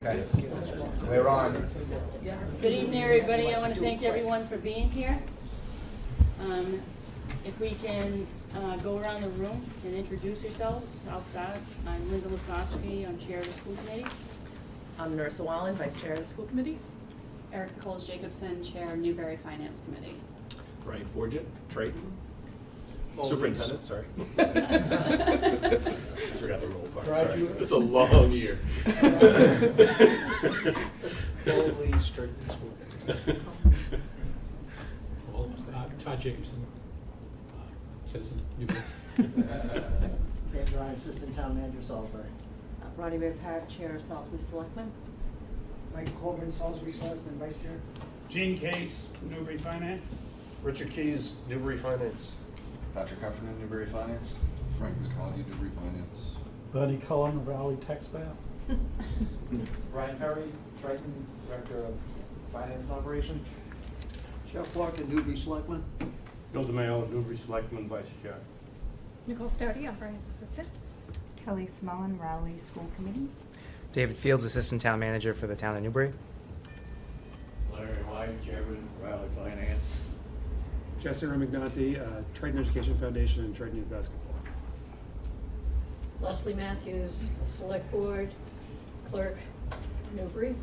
Okay, we're on. Good evening, everybody. I want to thank everyone for being here. If we can go around the room and introduce yourselves, I'll start. I'm Linda Lasofsky. I'm chair of the school committee. I'm Nerissa Wallen, vice chair of the school committee. Erica Coles-Jacobson, Chair, Newberry Finance Committee. Brian Forget, Triton. Superintendent, sorry. I forgot the roll part, sorry. It's a long year. Always Triton School. Todd Jacobson, citizen, Newberry. Dan Ryan, Assistant Town Manager, Salisbury. Ronnie Ray Park, Chair of Salisbury Selectmen. Michael Colburn, Salisbury Selectman, Vice Chair. Gene Case, Newbury Finance. Richard Keys, Newbury Finance. Patrick Heffernan, Newbury Finance. Frank Visconti, Newbury Finance. Buddy Cullen, Valley Tax Map. Ryan Perry, Triton, Director of Finance and Operations. Jeff Walker, Newbury Selectman. Bill DeMayo, Newbury Selectman, Vice Chair. Nicole Stouty, I'm Brian's assistant. Kelly Smullen, Rowley School Committee. David Fields, Assistant Town Manager for the Town of Newbury. Larry White, Chairman, Raleigh Finance. Jesse McNulty, Triton Education Foundation and Triton Youth Basketball. Leslie Matthews, Select Board, Clerk, Newbury.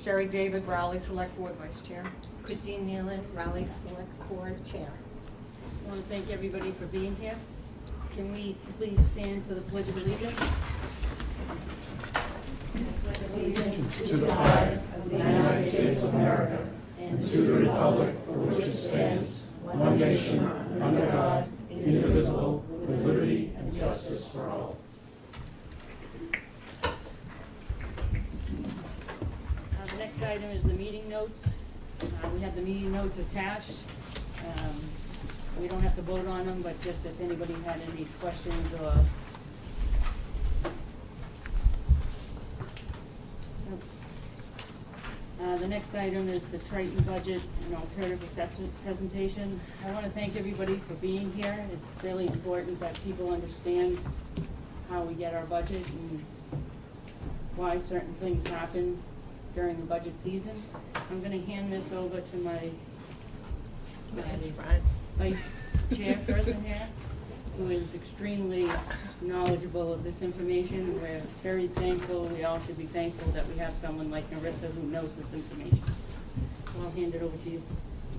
Sherry David, Rowley Select Board Vice Chair. Christine Nealon, Raleigh Select Board Chair. I want to thank everybody for being here. Can we please stand for the Pledge of Allegiance? Allegiance to the flag of the United States of America and to the republic for which it stands, one nation, under God, indivisible, with liberty and justice for all. The next item is the meeting notes. We have the meeting notes attached. We don't have to vote on them, but just if anybody had any questions or the next item is the Triton budget and alternative assessment presentation. I want to thank everybody for being here. It's really important that people understand how we get our budget and why certain things happen during the budget season. I'm going to hand this over to my vice chairperson here, who is extremely knowledgeable of this information. We're very thankful, we all should be thankful that we have someone like Nerissa who knows this information. So I'll hand it over to you.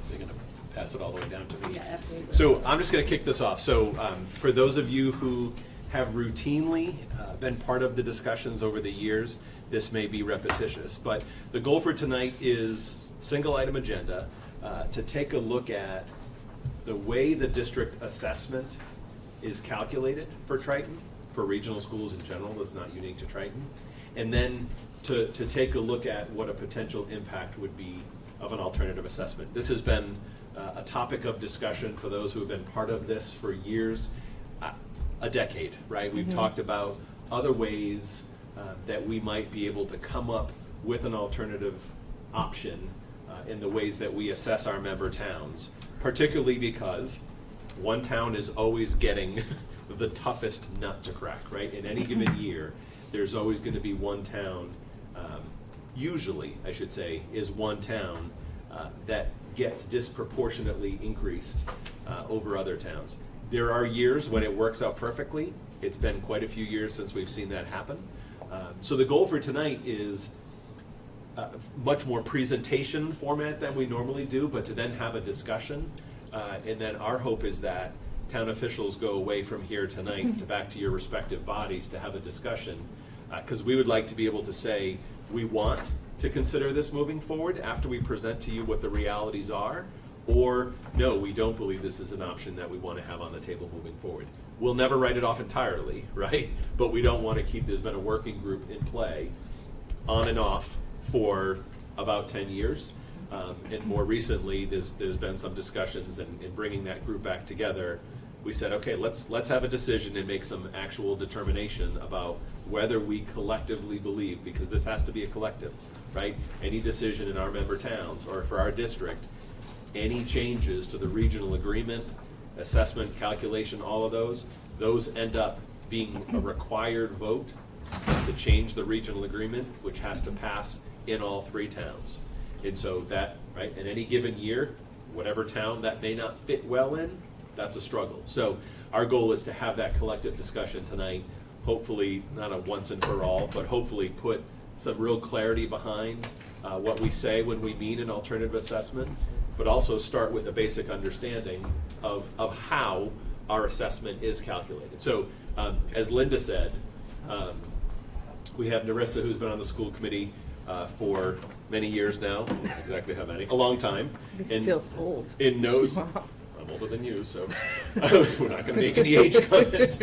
They're going to pass it all the way down to me. Yeah, absolutely. So I'm just going to kick this off. So for those of you who have routinely been part of the discussions over the years, this may be repetitious, but the goal for tonight is single item agenda to take a look at the way the district assessment is calculated for Triton, for regional schools in general. It's not unique to Triton. And then to take a look at what a potential impact would be of an alternative assessment. This has been a topic of discussion for those who have been part of this for years, a decade, right? We've talked about other ways that we might be able to come up with an alternative option in the ways that we assess our member towns, particularly because one town is always getting the toughest nut to crack, right? In any given year, there's always going to be one town, usually, I should say, is one town that gets disproportionately increased over other towns. There are years when it works out perfectly. It's been quite a few years since we've seen that happen. So the goal for tonight is much more presentation format than we normally do, but to then have a discussion. And then our hope is that town officials go away from here tonight to back to your respective bodies to have a discussion. Because we would like to be able to say, we want to consider this moving forward after we present to you what the realities are, or no, we don't believe this is an option that we want to have on the table moving forward. We'll never write it off entirely, right? But we don't want to keep, there's been a working group in play on and off for about 10 years. And more recently, there's been some discussions, and in bringing that group back together, we said, okay, let's have a decision and make some actual determination about whether we collectively believe, because this has to be a collective, right? Any decision in our member towns or for our district, any changes to the regional agreement, assessment, calculation, all of those end up being a required vote to change the regional agreement, which has to pass in all 3 towns. And so that, right, in any given year, whatever town that may not fit well in, that's a struggle. So our goal is to have that collective discussion tonight, hopefully not a once and for all, but hopefully put some real clarity behind what we say when we mean an alternative assessment, but also start with a basic understanding of how our assessment is calculated. So as Linda said, we have Narissa, who's been on the school committee for many years now, exactly how many, a long time. It feels old. And knows, I'm older than you, so we're not going to make any age comments,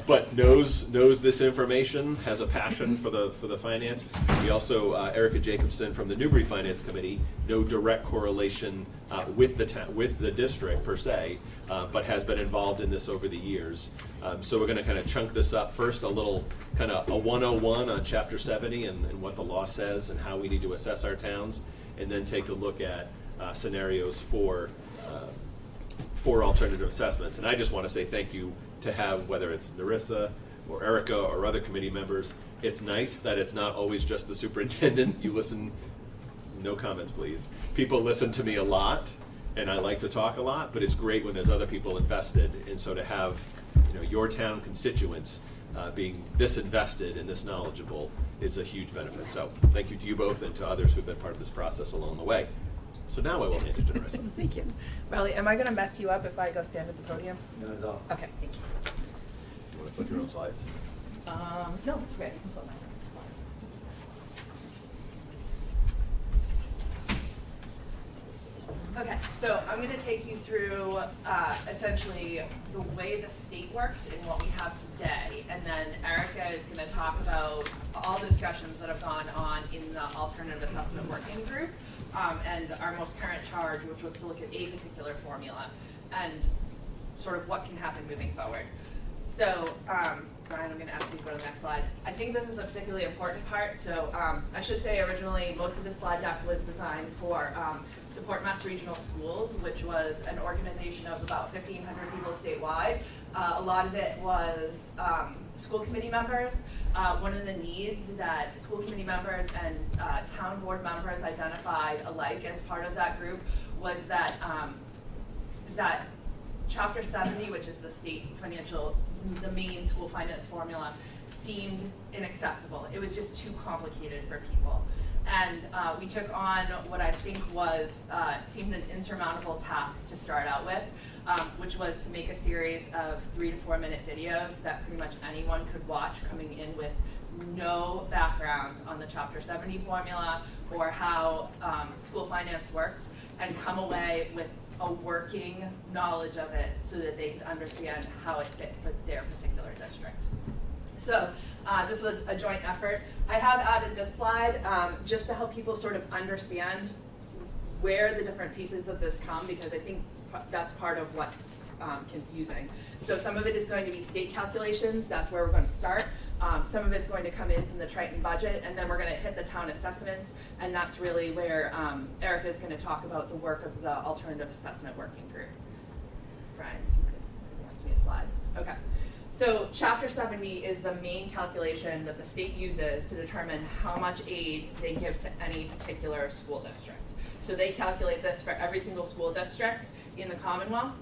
but knows this information, has a passion for the finance. We also, Erica Jacobson from the Newbury Finance Committee, no direct correlation with the district per se, but has been involved in this over the years. So we're going to kind of chunk this up. First, a little kind of a 101 on Chapter 70 and what the law says and how we need to assess our towns, and then take a look at scenarios for alternative assessments. And I just want to say thank you to have, whether it's Narissa or Erica or other committee members, it's nice that it's not always just the superintendent. You listen, no comments please. People listen to me a lot, and I like to talk a lot, but it's great when there's other people invested. And so to have your town constituents being this invested and this knowledgeable is a huge benefit. So thank you to you both and to others who've been part of this process along the way. So now I will hand it to Narissa. Thank you. Riley, am I going to mess you up if I go stand at the podium? Not at all. Okay, thank you. You want to flip your own slides? No, it's great. I can flip my slides. Okay, so I'm going to take you through essentially the way the state works and what we have today, and then Erica is going to talk about all the discussions that have gone on in the alternative assessment working group, and our most current charge, which was to look at a particular formula and sort of what can happen moving forward. So, Brian, I'm going to ask you to go to the next slide. I think this is a particularly important part. So I should say originally most of this slide deck was designed for Support Mass Regional Schools, which was an organization of about 1,500 people statewide. A lot of it was school committee members. One of the needs that school committee members and town board members identified alike as part of that group was that that Chapter 70, which is the state financial, the main school finance formula, seemed inaccessible. It was just too complicated for people. And we took on what I think was, seemed an insurmountable task to start out with, which was to make a series of 3 to 4 minute videos that pretty much anyone could watch coming in with no background on the Chapter 70 formula or how school finance worked, and come away with a working knowledge of it so that they could understand how it fit for their particular district. So this was a joint effort. I have added this slide just to help people sort of understand where the different pieces of this come, because I think that's part of what's confusing. So some of it is going to be state calculations. That's where we're going to start. Some of it's going to come in from the Triton budget, and then we're going to hit the town assessments, and that's really where Erica is going to talk about the work of the alternative assessment working group. Brian, if you could advance me a slide. Okay. So Chapter 70 is the main calculation that the state uses to determine how much aid they give to any particular school district. So they calculate this for every single school district in the Commonwealth.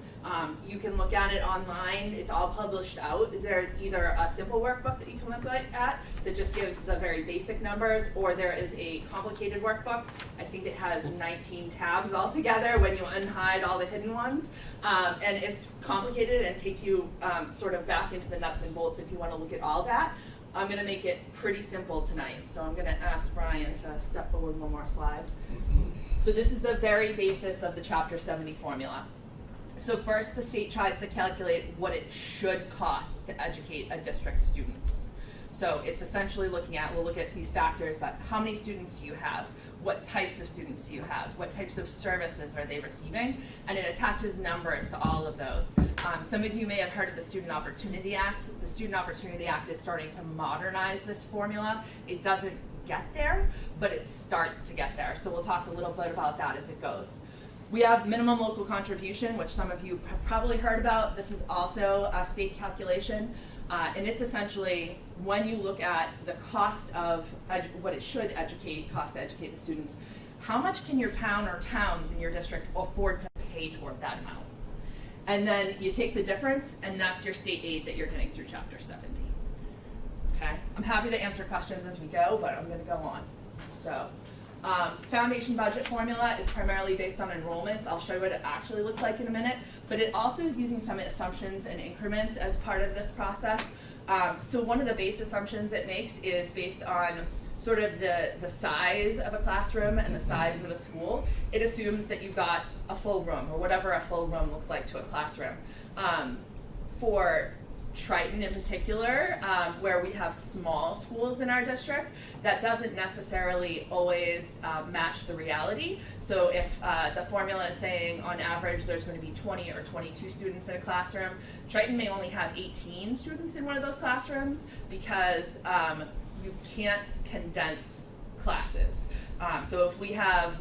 You can look at it online. It's all published out. There's either a simple workbook that you can look at that just gives the very basic numbers, or there is a complicated workbook. I think it has 19 tabs altogether when you unhide all the hidden ones. And it's complicated and takes you sort of back into the nuts and bolts if you want to look at all that. I'm going to make it pretty simple tonight. So I'm going to ask Brian to step forward one more slide. So this is the very basis of the Chapter 70 formula. So first, the state tries to calculate what it should cost to educate a district's students. So it's essentially looking at, we'll look at these factors, but how many students do you have? What types of students do you have? What types of services are they receiving? And it attaches numbers to all of those. Some of you may have heard of the Student Opportunity Act. The Student Opportunity Act is starting to modernize this formula. It doesn't get there, but it starts to get there. So we'll talk a little bit about that as it goes. We have minimum local contribution, which some of you have probably heard about. This is also a state calculation. And it's essentially when you look at the cost of what it should cost to educate the students, how much can your town or towns in your district afford to pay toward that amount? And then you take the difference, and that's your state aid that you're getting through Chapter 70. Okay? I'm happy to answer questions as we go, but I'm going to go on. So, foundation budget formula is primarily based on enrollments. I'll show you what it actually looks like in a minute, but it also is using some assumptions and increments as part of this process. So one of the base assumptions it makes is based on sort of the size of a classroom and the size of a school. It assumes that you've got a full room, or whatever a full room looks like to a classroom. For Triton in particular, where we have small schools in our district, that doesn't necessarily always match the reality. So if the formula is saying on average there's going to be 20 or 22 students in a classroom, Triton may only have 18 students in one of those classrooms because you can't condense classes. So if we have,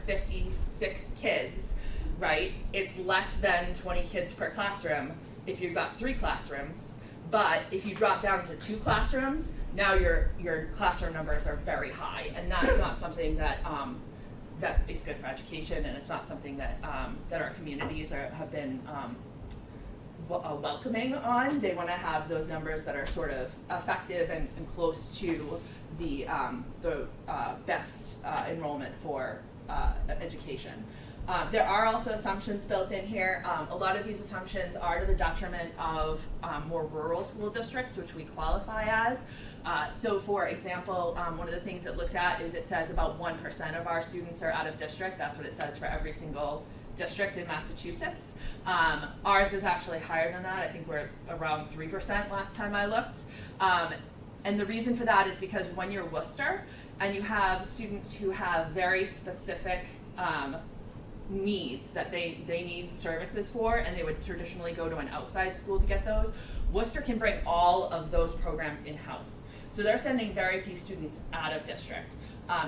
56 kids, right, it's less than 20 kids per classroom if you've got 3 classrooms. But if you drop down to 2 classrooms, now your classroom numbers are very high, and that's not something that that is good for education, and it's not something that that our communities have been welcoming on. They want to have those numbers that are sort of effective and close to the best enrollment for education. There are also assumptions built in here. A lot of these assumptions are to the detriment of more rural school districts, which we qualify as. So for example, one of the things it looks at is it says about 1% of our students are out of district. That's what it says for every single district in Massachusetts. Ours is actually higher than that. I think we're around 3% last time I looked. And the reason for that is because when you're Worcester and you have students who have very specific needs that they need services for, and they would traditionally go to an outside school to get those, Worcester can bring all of those programs in-house. So they're sending very few students out of district.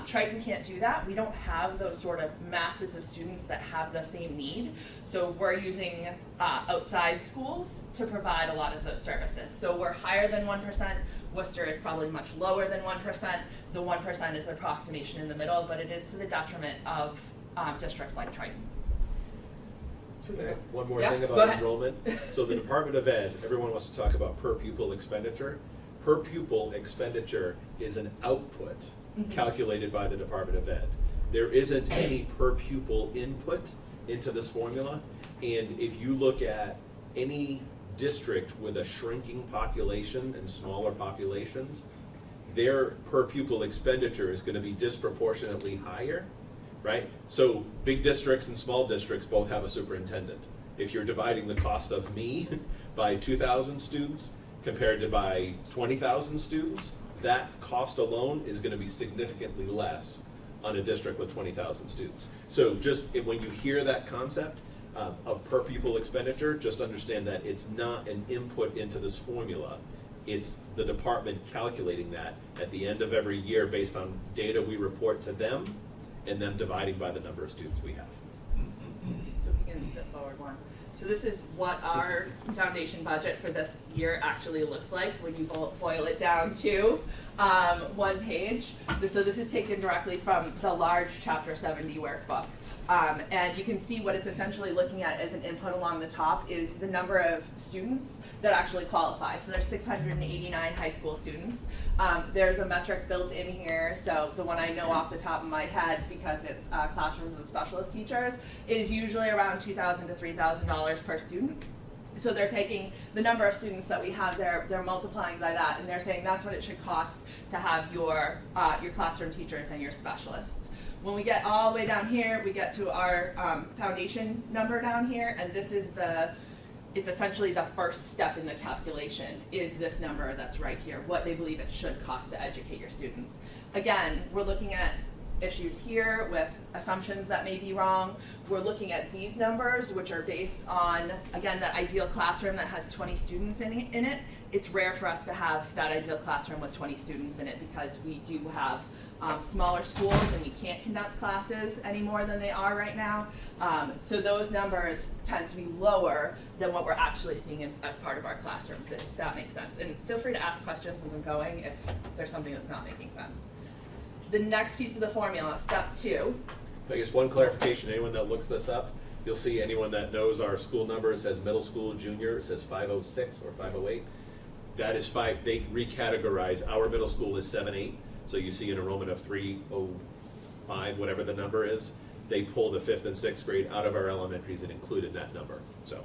Triton can't do that. We don't have those sort of masses of students that have the same need. So we're using outside schools to provide a lot of those services. So we're higher than 1%. Worcester is probably much lower than 1%. The 1% is an approximation in the middle, but it is to the detriment of districts like Triton. One more Yeah, thing go about ahead. enrollment. So the Department of Ed, everyone wants to talk about per pupil expenditure. Per pupil expenditure is an output calculated by the Department of Ed. There isn't any per pupil input into this formula. And if you look at any district with a shrinking population and smaller populations, their per pupil expenditure is going to be disproportionately higher, right? So big districts and small districts both have a superintendent. If you're dividing the cost of me by 2,000 students compared to by 20,000 students, that cost alone is going to be significantly less on a district with 20,000 students. So just when you hear that concept of per pupil expenditure, just understand that it's not an input into this formula. It's the department calculating that at the end of every year based on data we report to them, and then dividing by the number of students we have. So we can zip forward one. So this is what our foundation budget for this year actually looks like when you boil it down to one page. So this is taken directly from the large Chapter 70 workbook. And you can see what it's essentially looking at as an input along the top is the number of students that actually qualify. So there's 689 high school students. There's a metric built in here, so the one I know off the top of my head, because it's classrooms and specialist teachers, is usually around $2,000 to $3,000 per student. So they're taking the number of students that we have there, they're multiplying by that, and they're saying that's what it should cost to have your classroom teachers and your specialists. When we get all the way down here, we get to our foundation number down here, and this is it's essentially the first step in the calculation, is this number that's right here, what they believe it should cost to educate your students. Again, we're looking at issues here with assumptions that may be wrong. We're looking at these numbers, which are based on, again, that ideal classroom that has 20 students in it. It's rare for us to have that ideal classroom with 20 students in it because we do have smaller schools and you can't conduct classes any more than they are right now. So those numbers tend to be lower than what we're actually seeing as part of our classrooms, if that makes sense. And feel free to ask questions as I'm going if there's something that's not making sense. The next piece of the formula, step 2. I guess one clarification, anyone that looks this up, you'll see anyone that knows our school number, it says middle school, junior, it says 506 or 508. That is they recategorize, our middle school is 7-8, so you see an enrollment of 305, whatever the number is. They pull the 5th and 6th grade out of our elementaries and include in that number, so.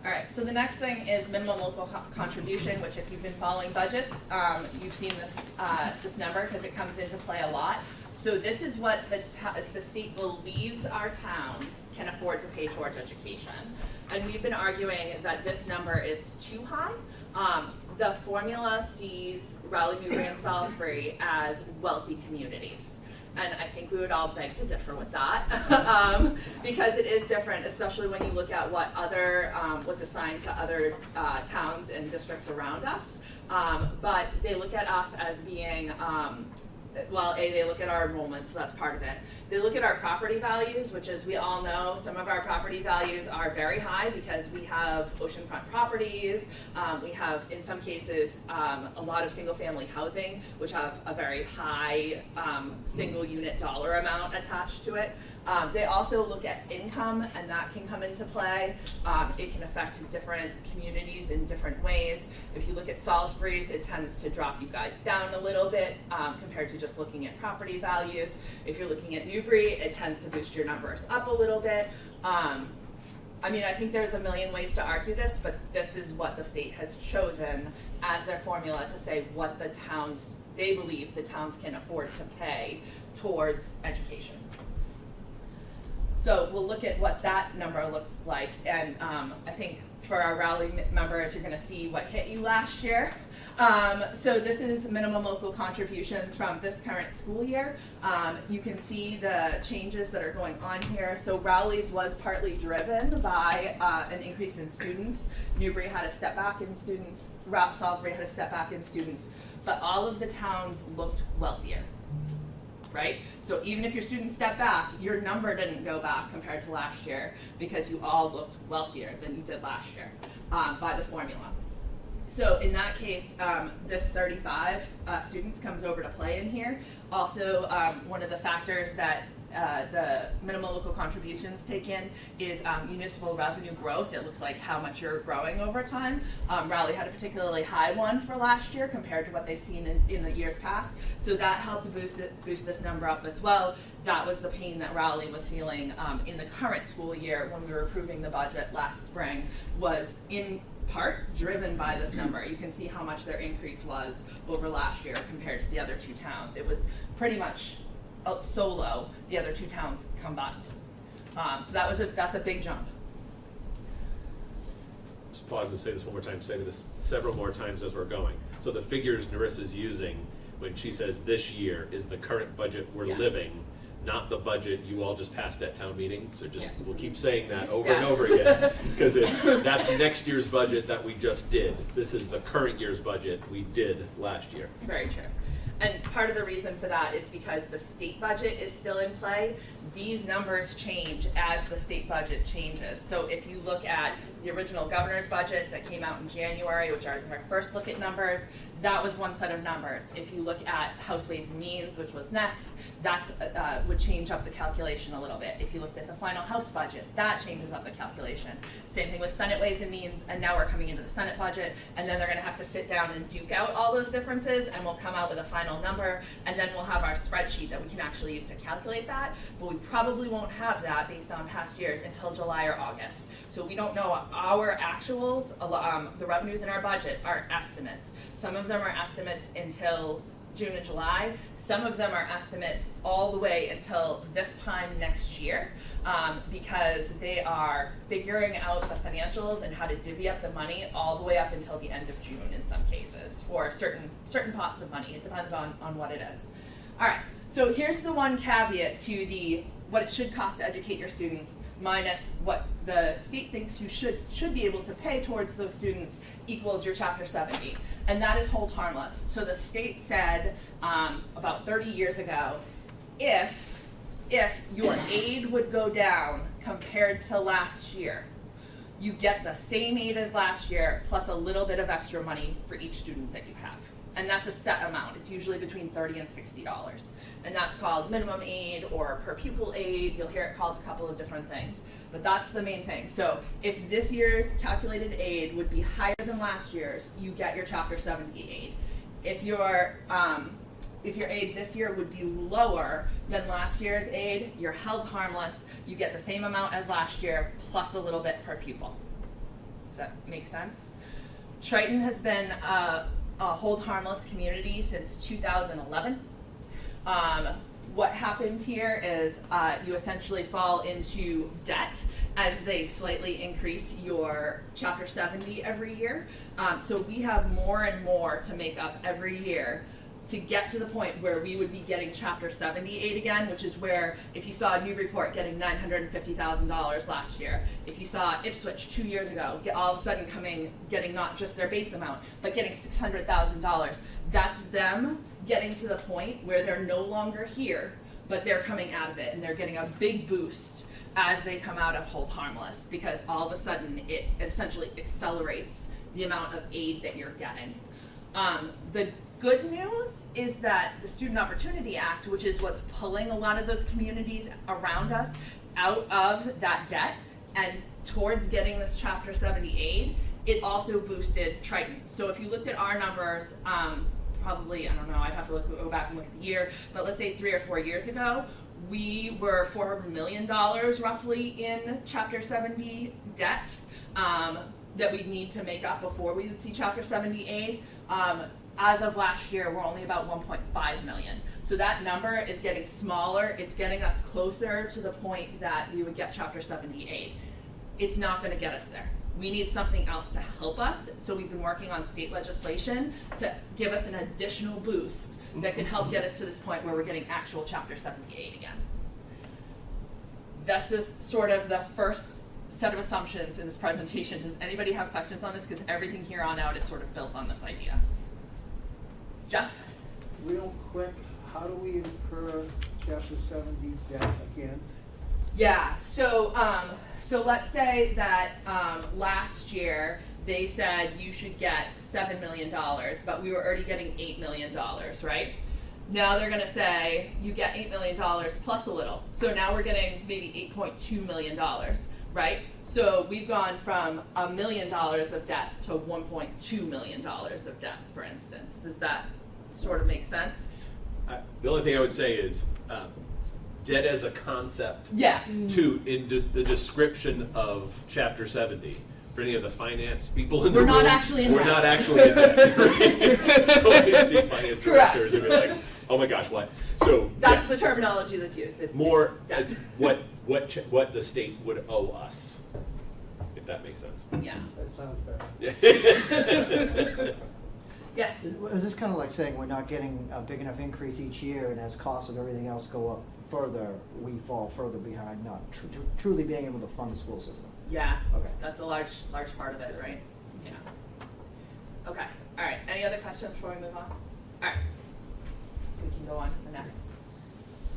All right, so the next thing is minimum local contribution, which if you've been following budgets, you've seen this number because it comes into play a lot. So this is what the state believes our towns can afford to pay towards education. And we've been arguing that this number is too high. The formula sees Raleigh, Newbury, and Salisbury as wealthy communities. And I think we would all beg to differ with that because it is different, especially when you look at what what's assigned to other towns and districts around us. But they look at us as being, they look at our enrollment, so that's part of it. They look at our property values, which as we all know, some of our property values are very high because we have oceanfront properties. We have, in some cases, a lot of single-family housing, which have a very high single unit dollar amount attached to it. They also look at income, and that can come into play. It can affect different communities in different ways. If you look at Salisbury's, it tends to drop you guys down a little bit compared to just looking at property values. If you're looking at Newbury, it tends to boost your numbers up a little bit. I mean, I think there's a million ways to argue this, but this is what the state has chosen as their formula to say what they believe the towns can afford to pay towards education. So we'll look at what that number looks like, and I think for our Raleigh members, you're going to see what hit you last year. So this is minimum local contributions from this current school year. You can see the changes that are going on here. So Raleigh's was partly driven by an increase in students. Newbury had a step back in students. Salisbury had a step back in students. But all of the towns looked wealthier. Right? So even if your students step back, your number didn't go back compared to last year because you all looked wealthier than you did last year by the formula. So in that case, this 35 students comes over to play in here. Also, one of the factors that the minimum local contributions take in is municipal revenue growth. It looks like how much you're growing over time. Raleigh had a particularly high one for last year compared to what they've seen in the years past. So that helped to boost this number up as well. That was the pain that Raleigh was feeling in the current school year when we were approving the budget last spring, was in part driven by this number. You can see how much their increase was over last year compared to the other two towns. It was pretty much solo, the other two towns combined. So that's a big jump. Just pause and say this one more time, say this several more times as we're going. So the figures Narissa's using when she says this year is the current budget we're Yes. living, not the budget you all just passed at town meeting. So just Yes. we'll keep saying that over Yes. and over again because that's next year's budget that we just did. This is the current year's budget we did last year. Very true. And part of the reason for that is because the state budget is still in play. These numbers change as the state budget changes. So if you look at the original governor's budget that came out in January, which are our first look at numbers, that was one set of numbers. If you look at House Ways and Means, which was next, that's would change up the calculation a little bit. If you looked at the final House budget, that changes up the calculation. Same thing with Senate Ways and Means, and now we're coming into the Senate budget, and then they're going to have to sit down and duke out all those differences, and we'll come out with a final number, and then we'll have our spreadsheet that we can actually use to calculate that, but we probably won't have that based on past years until July or August. So we don't know our actuals. The revenues in our budget are estimates. Some of them are estimates until June and July. Some of them are estimates all the way until this time next year because they are figuring out the financials and how to divvy up the money all the way up until the end of June in some cases for certain pots of money. It depends on what it is. All right, so here's the one caveat to the what it should cost to educate your students minus what the state thinks you should be able to pay towards those students equals your Chapter 70. And that is hold harmless. So the state said about 30 years ago, if your aid would go down compared to last year, you get the same aid as last year plus a little bit of extra money for each student that you have. And that's a set amount. It's usually between $30 and $60. And that's called minimum aid or per pupil aid. You'll hear it called a couple of different things. But that's the main thing. So if this year's calculated aid would be higher than last year's, you get your Chapter 70 aid. If your aid this year would be lower than last year's aid, you're held harmless. You get the same amount as last year plus a little bit per pupil. Does that make sense? Triton has been a hold harmless community since 2011. What happens here is you essentially fall into debt as they slightly increase your Chapter 70 every year. So we have more and more to make up every year to get to the point where we would be getting Chapter 70 aid again, which is where if you saw Newburyport getting $950,000 last year, if you saw Ipswich 2 years ago, all of a sudden getting not just their base amount, but getting $600,000, that's them getting to the point where they're no longer here, but they're coming out of it, and they're getting a big boost as they come out of hold harmless, because all of a sudden it essentially accelerates the amount of aid that you're getting. The good news is that the Student Opportunity Act, which is what's pulling a lot of those communities around us out of that debt and towards getting this Chapter 70 aid, it also boosted Triton. So if you looked at our numbers, probably, I don't know, I'd have to go back and look at the year, but let's say 3 or 4 years ago, we were $400 million roughly in Chapter 70 debt that we'd need to make up before we would see Chapter 70 aid. As of last year, we're only about 1.5 million. So that number is getting smaller. It's getting us closer to the point that we would get Chapter 70 aid. It's not going to get us there. We need something else to help us. So we've been working on state legislation to give us an additional boost that can help get us to this point where we're getting actual Chapter 70 aid again. This is sort of the first set of assumptions in this presentation. Does anybody have questions on this? Because everything here on out is sort of built on this idea. Jeff? Real quick, how do we incur Chapter 70 debt again? Yeah, so let's say that last year they said you should get $7 million, but we were already getting $8 million, right? Now they're going to say you get $8 million plus a little. So now we're getting maybe $8.2 million, right? So we've gone from $1 million of debt to $1.2 million of debt, for instance. Does that sort of make sense? The only thing I would say is debt as a concept Yeah. to in the description of Chapter 70. For any of the finance people in the We're room, not actually in we're debt. not actually in debt. Right? So I see finance directors and be like, oh my gosh, what? So That's the terminology that's used. Is more debt. as what the state would owe us, if that makes sense. Yeah. That sounds better. Yes. Is this kind of like saying we're not getting a big enough increase each year, and as costs of everything else go up further, we fall further behind, not truly being able to fund the school system? Yeah. Okay. That's a large part of it, right? Yeah. Okay. All right. Any other questions before we move on? All right. We can go on to the next.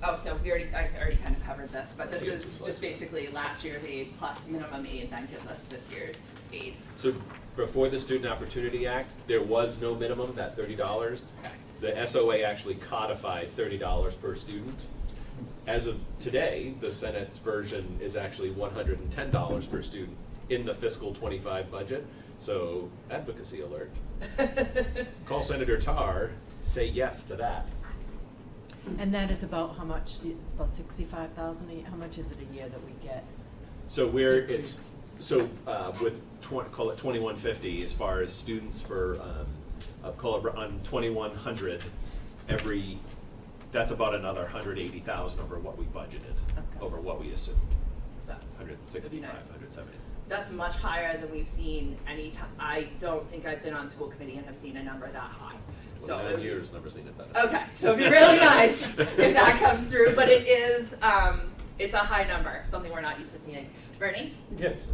Oh, so I already kind of covered this, but this is just basically last year's aid plus minimum aid then gives us this year's aid. So before the Student Opportunity Act, there was no minimum, that $30. Correct. The SOA actually codified $30 per student. As of today, the Senate's version is actually $110 per student in the fiscal 25 budget. So advocacy alert. Call Senator Tarr, say yes to that. And that is about how much? It's about $65,000. How much is it a year that we get? So with call it 2150 as far as students for call it on 2100 every. That's about another 180,000 over what we budgeted, over what we assumed. So 165, nice. 170. That's much higher than we've seen any time. I don't think I've been on school committee and have seen a number that high. So 9 years, never seen it that high. Okay, so it'd be really nice if that comes through. But it is It's a high number, something we're not used to seeing. Bernie? Yes,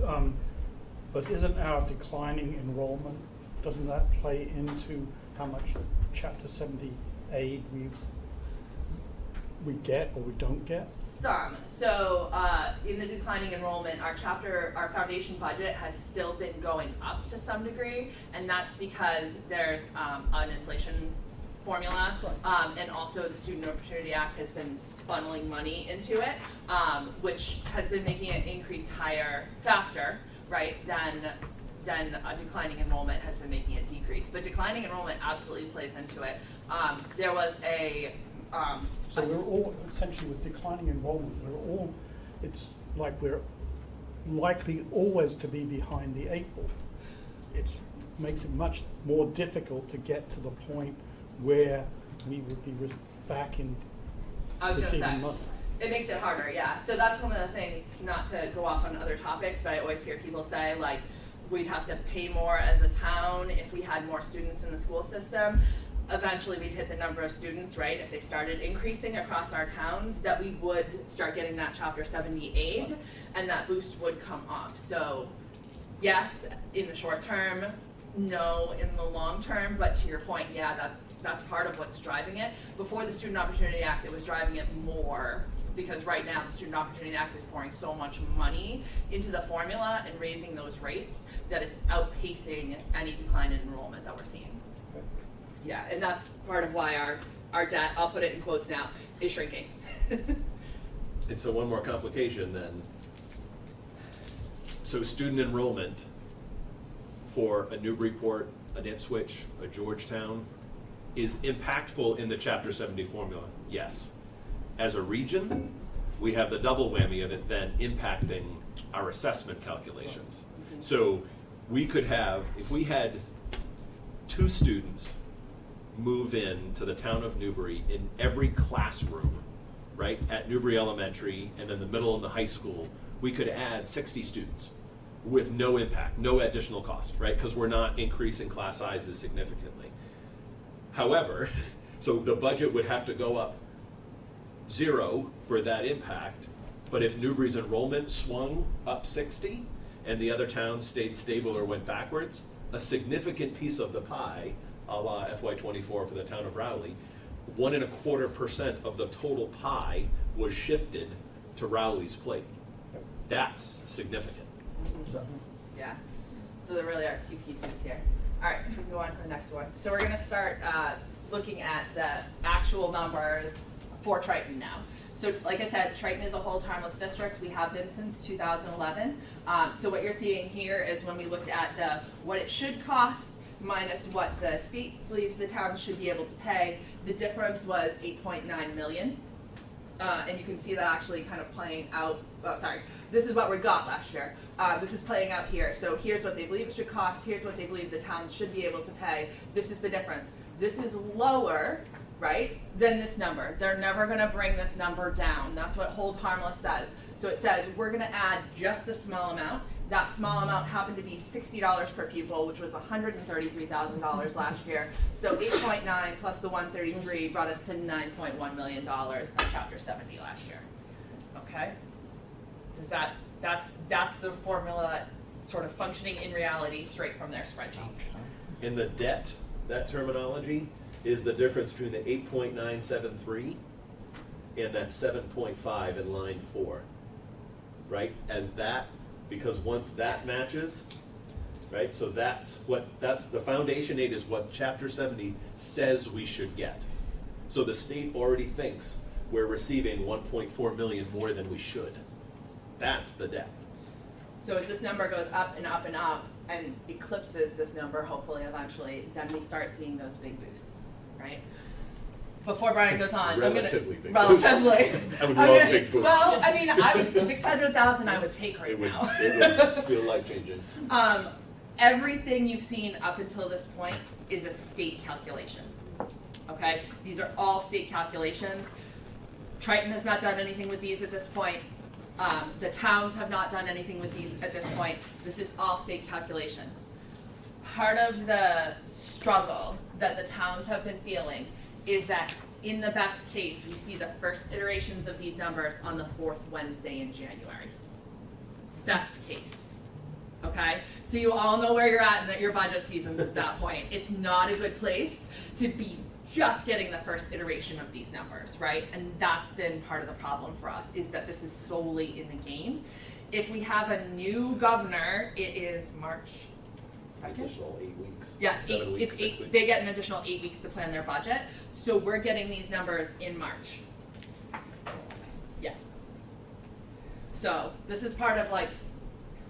but isn't our declining enrollment, doesn't that play into how much Chapter 70 aid we get or we don't get? Some. So in the declining enrollment, our foundation budget has still been going up to some degree, and that's because there's an inflation formula, and also the Student Opportunity Act has been funneling money into it, which has been making it increase faster, right, than a declining enrollment has been making it decrease. But declining enrollment absolutely plays into it. There was so we're all, essentially with declining enrollment, it's like we're likely always to be behind the 8 ball. It makes it much more difficult to get to the point where we would be back in receiving money. It makes it harder, yeah. So that's one of the things, not to go off on other topics, but I always hear people say, like, we'd have to pay more as a town if we had more students in the school system. Eventually we'd hit the number of students, right, if they started increasing across our towns, that we would start getting that Chapter 70 aid, and that boost would come off. So yes, in the short term, no in the long term, but to your point, yeah, that's part of what's driving it. Before the Student Opportunity Act, it was driving it more, because right now the Student Opportunity Act is pouring so much money into the formula and raising those rates that it's outpacing any decline in enrollment that we're seeing. Yeah, and that's part of why our debt, I'll put it in quotes now, is shrinking. And so one more complication then. So student enrollment for a Newburyport, an Ipswich, a Georgetown is impactful in the Chapter 70 formula, yes. As a region, we have the double whammy of it then impacting our assessment calculations. So we could have, if we had 2 students move in to the town of Newbury in every classroom, right, at Newbury Elementary and in the middle and the high school, we could add 60 students with no impact, no additional cost, right, because we're not increasing class sizes significantly. However, so the budget would have to go up 0 for that impact, but if Newbury's enrollment swung up 60 and the other towns stayed stable or went backwards, a significant piece of the pie, a la FY24 for the town of Rowley, 1.25% of the total pie was shifted to Rowley's plate. That's significant. Yeah, so there really are 2 pieces here. All right, we can go on to the next one. So we're gonna start looking at the actual numbers for Triton now. So like I said, Triton is a hold harmless district. We have been since 2011. So what you're seeing here is when we looked at what it should cost minus what the state believes the town should be able to pay. The difference was $8.9 million. And you can see that actually kind of playing out, this is what we got last year. This is playing out here. So here's what they believe it should cost, here's what they believe the town should be able to pay. This is the difference. This is lower, right, than this number. They're never gonna bring this number down. That's what hold harmless says. So it says we're gonna add just a small amount. That small amount happened to be $60 per pupil, which was $133,000 last year. So 8.9 plus the 133 brought us to $9.1 million on Chapter 70 last year. Okay? Does that's the formula sort of functioning in reality straight from their spreadsheet. In the debt, that terminology is the difference between the 8.973 and that 7.5 in line 4, right? Because once that matches, right, so that's the foundation aid is what Chapter 70 says we should get. So the state already thinks we're receiving 1.4 million more than we should. That's the debt. So as this number goes up and up and up and eclipses this number, hopefully eventually, then we start seeing those big boosts, right? Before Brian goes on, Relatively big relatively. I would love big boosts. Well, I mean, I would 600,000 I would take right now. It would feel life-changing. Everything you've seen up until this point is a state calculation. Okay? These are all state calculations. Triton has not done anything with these at this point. The towns have not done anything with these at this point. This is all state calculations. Part of the struggle that the towns have been feeling is that in the best case, we see the first iterations of these numbers on the 4th Wednesday in January. Best case. Okay? So you all know where you're at in your budget seasons at that point. It's not a good place to be just getting the first iteration of these numbers, right? And that's been part of the problem for us, is that this is solely in the game. If we have a new governor, it is March 2nd? Additional 8 weeks. Yeah, 7 weeks, it's 6 eight. weeks. They get an additional 8 weeks to plan their budget. So we're getting these numbers in March. Yeah. So this is part of like,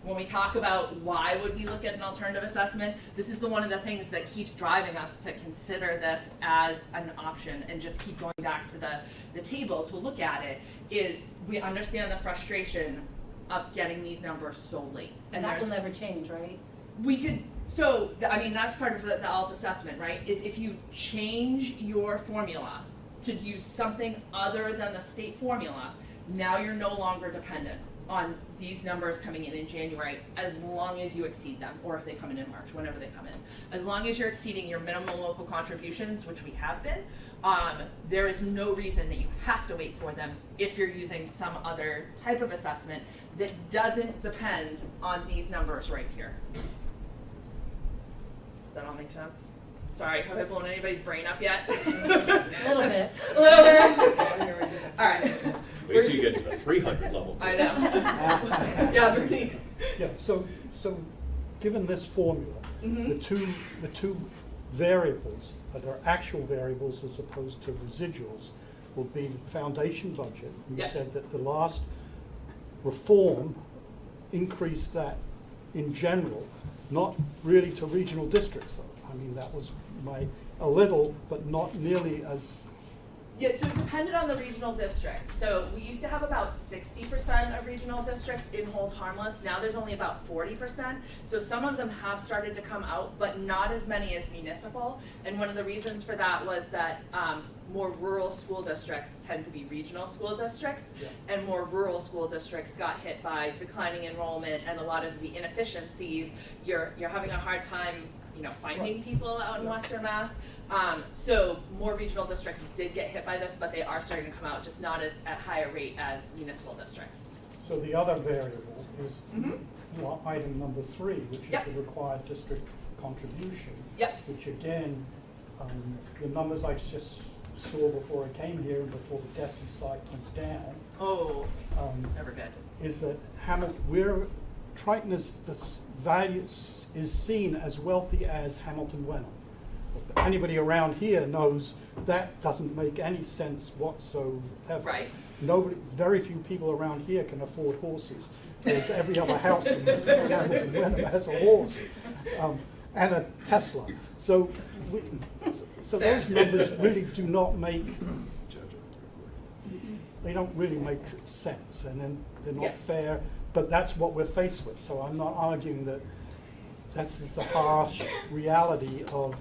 when we talk about why would we look at an alternative assessment, this is one of the things that keeps driving us to consider this as an option and just keep going back to the table to look at it, is we understand the frustration of getting these numbers so late. And that will never change, right? We could, so, I mean, that's part of the alt assessment, right? Is if you change your formula to use something other than the state formula, now you're no longer dependent on these numbers coming in January, as long as you exceed them, or if they come in March, whenever they come in. As long as you're exceeding your minimum local contributions, which we have been, there is no reason that you have to wait for them if you're using some other type of assessment that doesn't depend on these numbers right here. Does that all make sense? Sorry, have I blown anybody's brain up yet? A little bit. A little bit? All right. Wait till you get to the 300 level. I know. Yeah, Bernie. Yeah, so given this formula, Mhm. the two variables that are actual variables as opposed to residuals will be the foundation budget. You Yep. said that the last reform increased that in general, not really to regional districts though. I mean, that was a little, but not nearly as. Yeah, so it depended on the regional districts. So we used to have about 60% of regional districts in hold harmless. Now there's only about 40%. So some of them have started to come out, but not as many as municipal. And one of the reasons for that was that more rural school districts tend to be regional school districts, and more rural school districts got hit by declining enrollment and a lot of the inefficiencies. You're having a hard time, finding people out in Western Mass. So more regional districts did get hit by this, but they are starting to come out, just not at higher rate as municipal districts. So the other variable is Mhm. item number 3, which is Yep. the required district contribution. Yep. Which again, the numbers I just saw before I came here and before the DESI site comes down, Oh, never good. is that Triton is this value is seen as wealthy as Hamilton Wenham. Anybody around here knows that doesn't make any sense whatsoever. Right. Very few people around here can afford horses. Whereas every other house in Hamilton Wenham has a horse and a Tesla. So those numbers really do not make. They don't really make sense, and then they're not fair. But that's what we're faced with. So I'm not arguing that this is the harsh reality of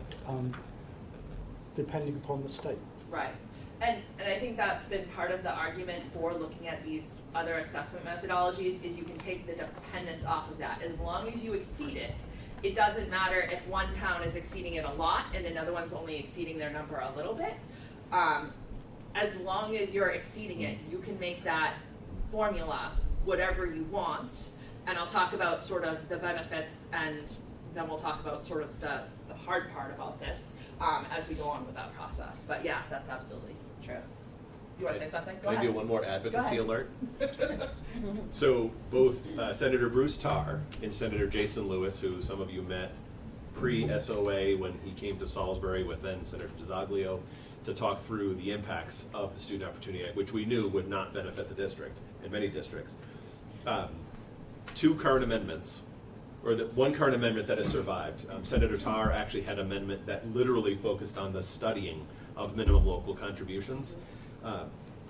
depending upon the state. Right. And I think that's been part of the argument for looking at these other assessment methodologies, is you can take the dependence off of that. As long as you exceed it, it doesn't matter if one town is exceeding it a lot and another one's only exceeding their number a little bit. As long as you're exceeding it, you can make that formula whatever you want. And I'll talk about sort of the benefits, and then we'll talk about sort of the hard part about this as we go on with that process. But yeah, that's absolutely true. You want to say something? Go Can I ahead. do one more advocacy Go alert? So both Senator Bruce Tarr and Senator Jason Lewis, who some of you met pre-SOA when he came to Salisbury with then Senator DiZoglio to talk through the impacts of the Student Opportunity Act, which we knew would not benefit the district and many districts. 2 current amendments, or one current amendment that has survived. Senator Tarr actually had an amendment that literally focused on the studying of minimum local contributions.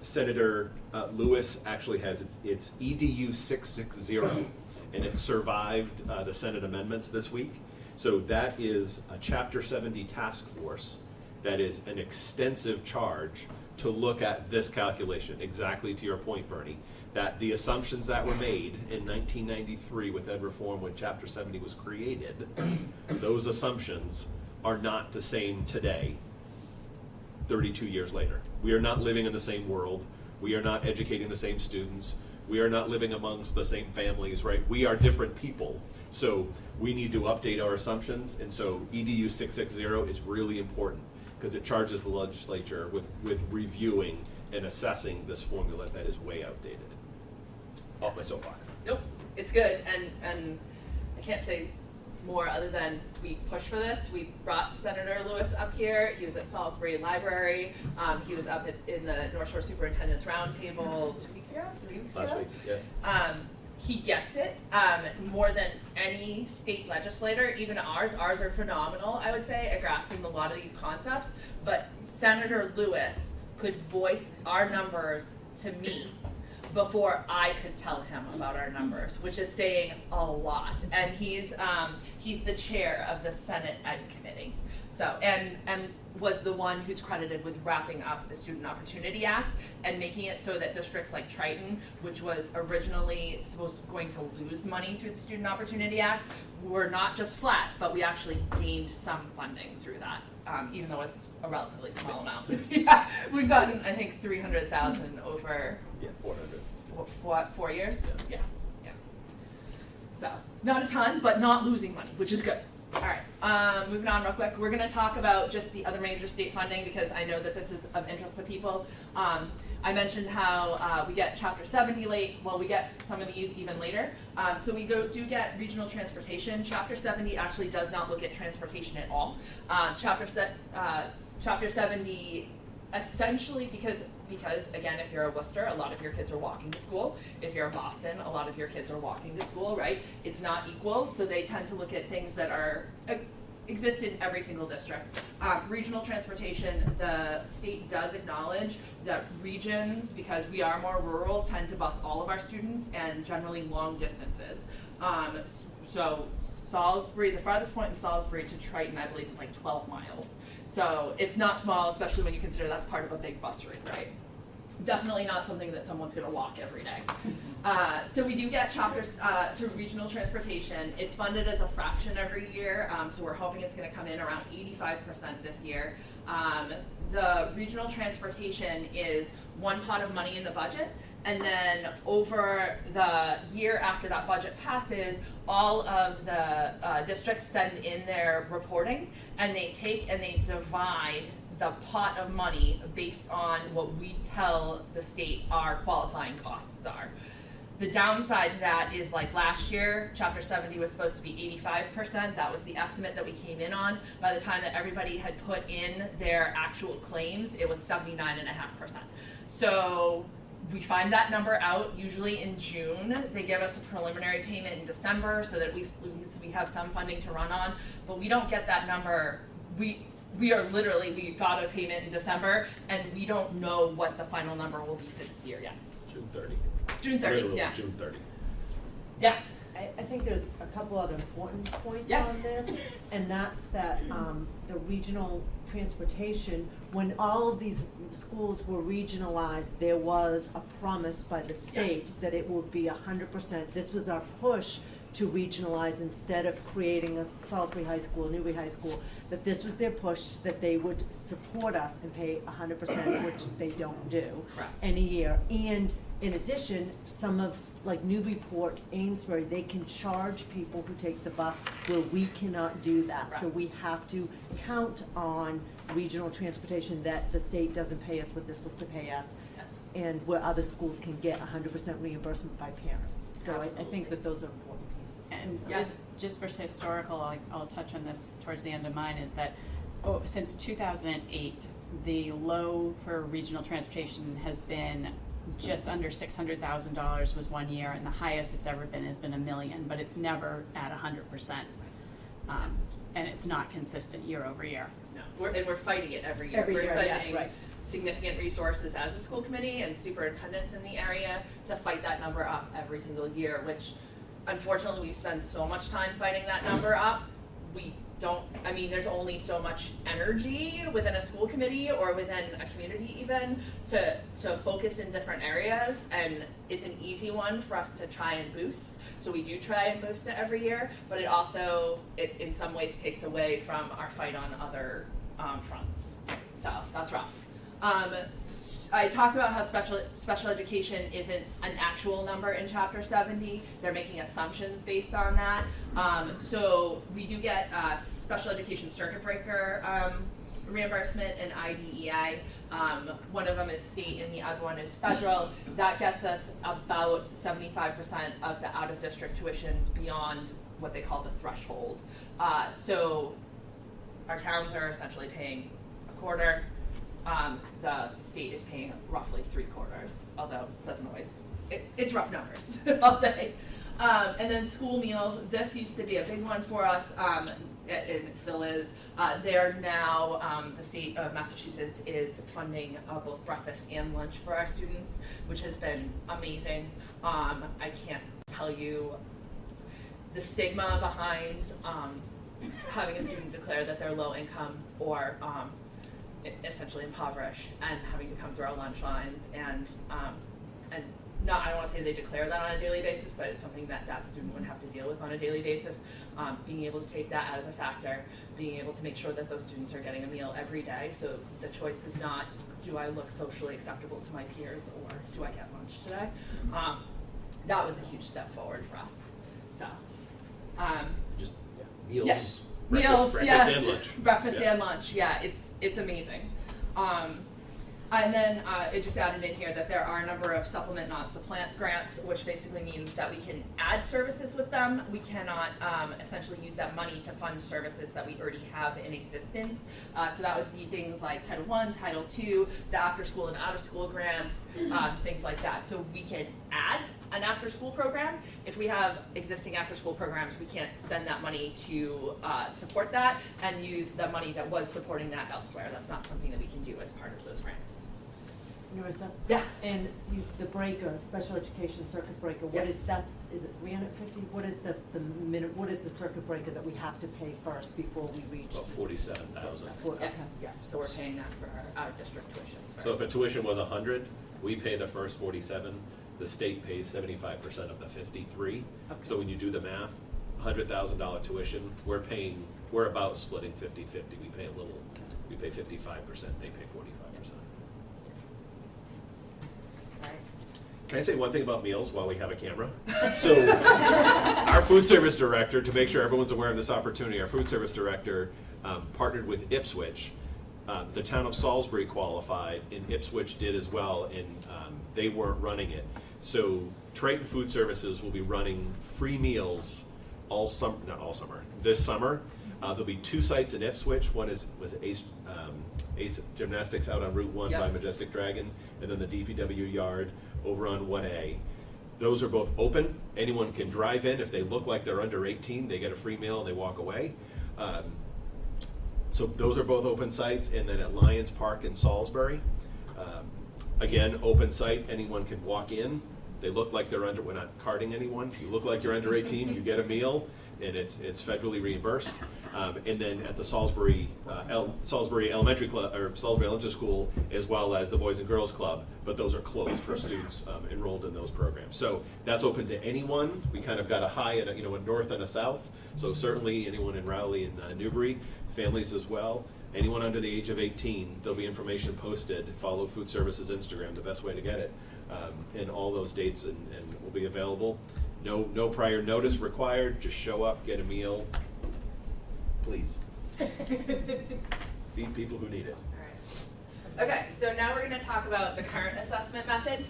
Senator Lewis actually has its EDU 660, and it survived the Senate amendments this week. So that is a Chapter 70 task force that is an extensive charge to look at this calculation, exactly to your point, Bernie, that the assumptions that were made in 1993 with Ed Reform when Chapter 70 was created, those assumptions are not the same today, 32 years later. We are not living in the same world. We are not educating the same students. We are not living amongst the same families, right? We are different people. So we need to update our assumptions. And so EDU 660 is really important because it charges the legislature with reviewing and assessing this formula that is way outdated. Off my soapbox. Nope, it's good, and I can't say more other than we pushed for this. We brought Senator Lewis up here. He was at Salisbury Library. He was up in the North Shore Superintendent's Roundtable 2 weeks ago, 3 weeks ago. Last week, yeah. He gets it more than any state legislator, even ours. Ours are phenomenal, I would say, at grasping a lot of these concepts. But Senator Lewis could voice our numbers to me before I could tell him about our numbers, which is saying a lot. And he's the chair of the Senate Ed Committee. So, and was the one who's credited with wrapping up the Student Opportunity Act and making it so that districts like Triton, which was originally going to lose money through the Student Opportunity Act, were not just flat, but we actually gained some funding through that, even though it's a relatively small amount. Yeah, we've gotten, I think, $300,000 over 400. 4 years. Yeah. So not a ton, but not losing money, which is good. All right, moving on real quick. We're going to talk about just the other major state funding because I know that this is of interest to people. I mentioned how we get Chapter 70 late. Well, we get some of these even later. So we do get regional transportation. Chapter 70 actually does not look at transportation at all. Chapter 70 essentially because again, if you're a Worcester, a lot of your kids are walking to school. If you're Boston, a lot of your kids are walking to school, right? It's not equal, so they tend to look at things that are exist in every single district. Regional transportation, the state does acknowledge that regions, because we are more rural, tend to bus all of our students and generally long distances. So Salisbury, the farthest point in Salisbury to Triton, I believe, is like 12 miles. So it's not small, especially when you consider that's part of a big bus route, right? Definitely not something that someone's going to walk every day. So we do get chapters to regional transportation. It's funded as a fraction every year, so we're hoping it's going to come in around 85% this year. The regional transportation is one pot of money in the budget, and then over the year after that budget passes, all of the districts send in their reporting, and they take and they divide the pot of money based on what we tell the state our qualifying costs are. The downside to that is, like last year, Chapter 70 was supposed to be 85%. That was the estimate that we came in on. By the time that everybody had put in their actual claims, it was 79.5%. So we find that number out usually in June. They give us a preliminary payment in December so that we have some funding to run on, but we don't get that number. We got a payment in December, and we don't know what the final number will be for this year yet. June 30. June 30, Literally yes. June 30. Yeah. I think there's a couple other important points Yes. on this, and that's that the regional transportation, when all of these schools were regionalized, there was a promise by the state Yes. that it would be 100%. This was our push to regionalize instead of creating a Salisbury High School, Newbury High School, that this was their push, that they would support us and pay 100%, which they don't do Correct. any year. And in addition, some of, like Newburyport, Amesbury, they can charge people who take the bus where we cannot do that. So Correct. we have to count on regional transportation that the state doesn't pay us what they're supposed to pay us. Yes. And where other schools can get 100% reimbursement by parents. So I Absolutely. think that those are important pieces. And Yes. just for historical, I'll touch on this towards the end of mine, is that since 2008, the low for regional transportation has been just under $600,000 was 1 year, and the highest it's ever been has been $1 million, but it's never at 100%. And it's not consistent year over year. No, we're fighting it every year. Every We're year, yes. spending significant resources as a school committee and superintendents in the area to fight that number up every single year, which unfortunately we spend so much time fighting that number up. There's only so much energy within a school committee or within a community even to focus in different areas, and it's an easy one for us to try and boost. So we do try and boost it every year, but it also, in some ways takes away from our fight on other fronts. So that's rough. I talked about how special education isn't an actual number in Chapter 70. They're making assumptions based on that. So we do get special education circuit breaker reimbursement and IDEI. One of them is state and the other one is federal. That gets us about 75% of the out-of-district tuitions beyond what they call the threshold. So our towns are essentially paying a quarter. The state is paying roughly 3/4, although it doesn't always, it's rough numbers, I'll say. And then school meals, this used to be a big one for us, and it still is. They're now, the state of Massachusetts is funding both breakfast and lunch for our students, which has been amazing. I can't tell you the stigma behind having a student declare that they're low income or essentially impoverished and having to come through our lunch lines and not, I don't want to say they declare that on a daily basis, but it's something that that student would have to deal with on a daily basis. Being able to take that out of the factor, being able to make sure that those students are getting a meal every day, so the choice is not, do I look socially acceptable to my peers or do I get lunch today? That was a huge step forward for us. So, Just meals. yes. Breakfast, Meals, yes. and lunch. Breakfast Yeah. and lunch, yeah, it's amazing. And then it just added in here that there are a number of supplement, not supplant grants, which basically means that we can add services with them. We cannot essentially use that money to fund services that we already have in existence. So that would be things like Title I, Title II, the after-school and out-of-school grants, things like that. So we can add an after-school program. If we have existing after-school programs, we can't send that money to support that and use the money that was supporting that elsewhere. That's not something that we can do as part of those grants. Narissa? Yeah. And the breaker, special education circuit breaker, what is, is it 350? What is the minute, what is the circuit breaker that we have to pay first before we reach? About 47,000. Okay. Yeah, so we're paying that for our out-of-district tuitions first. So if a tuition was 100, we pay the first 47. The state pays 75% of the 53. Okay. So when you do the math, $100,000 tuition, we're about splitting 50-50. We pay 55%, they pay 45%. Can I say one thing about meals while we have a camera? So our food service director, to make sure everyone's aware of this opportunity, our food service director partnered with Ipswich. The town of Salisbury qualified, and Ipswich did as well, and they weren't running it. So Triton Food Services will be running free meals all summer, not all summer, this summer. There'll be 2 sites in Ipswich. One was Ace Gymnastics out on Route 1 by Majestic Dragon, and then the DPW yard over on 1A. Those are both open. Anyone can drive in. If they look like they're under 18, they get a free meal and they walk away. So those are both open sites. And then at Lions Park in Salisbury, again, open site. Anyone can walk in. They look like they're under, we're not carding anyone. You look like you're under 18, you get a meal, and it's federally reimbursed. And then at the Salisbury Elementary Club, or Salisbury Elementary School, as well as the Boys and Girls Club, but those are closed for students enrolled in those programs. So that's open to anyone. We kind of got a high and a north and a south. So certainly anyone in Rowley and Newbury, families as well. Anyone under the age of 18, there'll be information posted. Follow Food Services Instagram, the best way to get it, and all those dates and will be available. No prior notice required. Just show up, get a meal. Please. Feed people who need it. All right. Okay, so now we're going to talk about the current assessment method.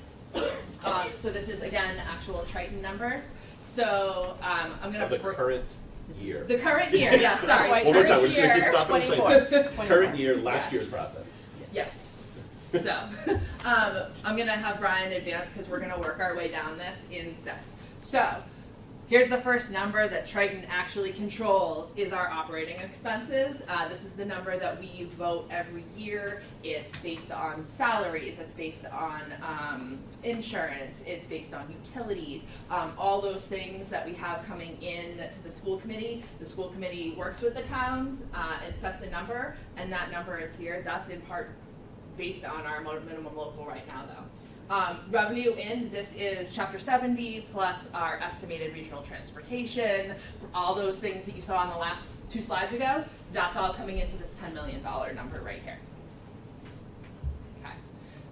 So this is, again, actual Triton numbers. So I'm going to... The current year. The current year, yeah, sorry. One more time, we're just going to keep Current stopping and year, saying current year, last year's process. Yes. So I'm going to have Brian advance because we're going to work our way down this in sets. So here's the first number that Triton actually controls is our operating expenses. This is the number that we vote every year. It's based on salaries. It's based on insurance. It's based on utilities. All those things that we have coming in to the school committee. The school committee works with the towns and sets a number, and that number is here. That's in part based on our minimum local right now, though. Revenue in, this is Chapter 70 plus our estimated regional transportation, all those things that you saw on the last 2 slides ago, that's all coming into this $10 million number right here. Okay.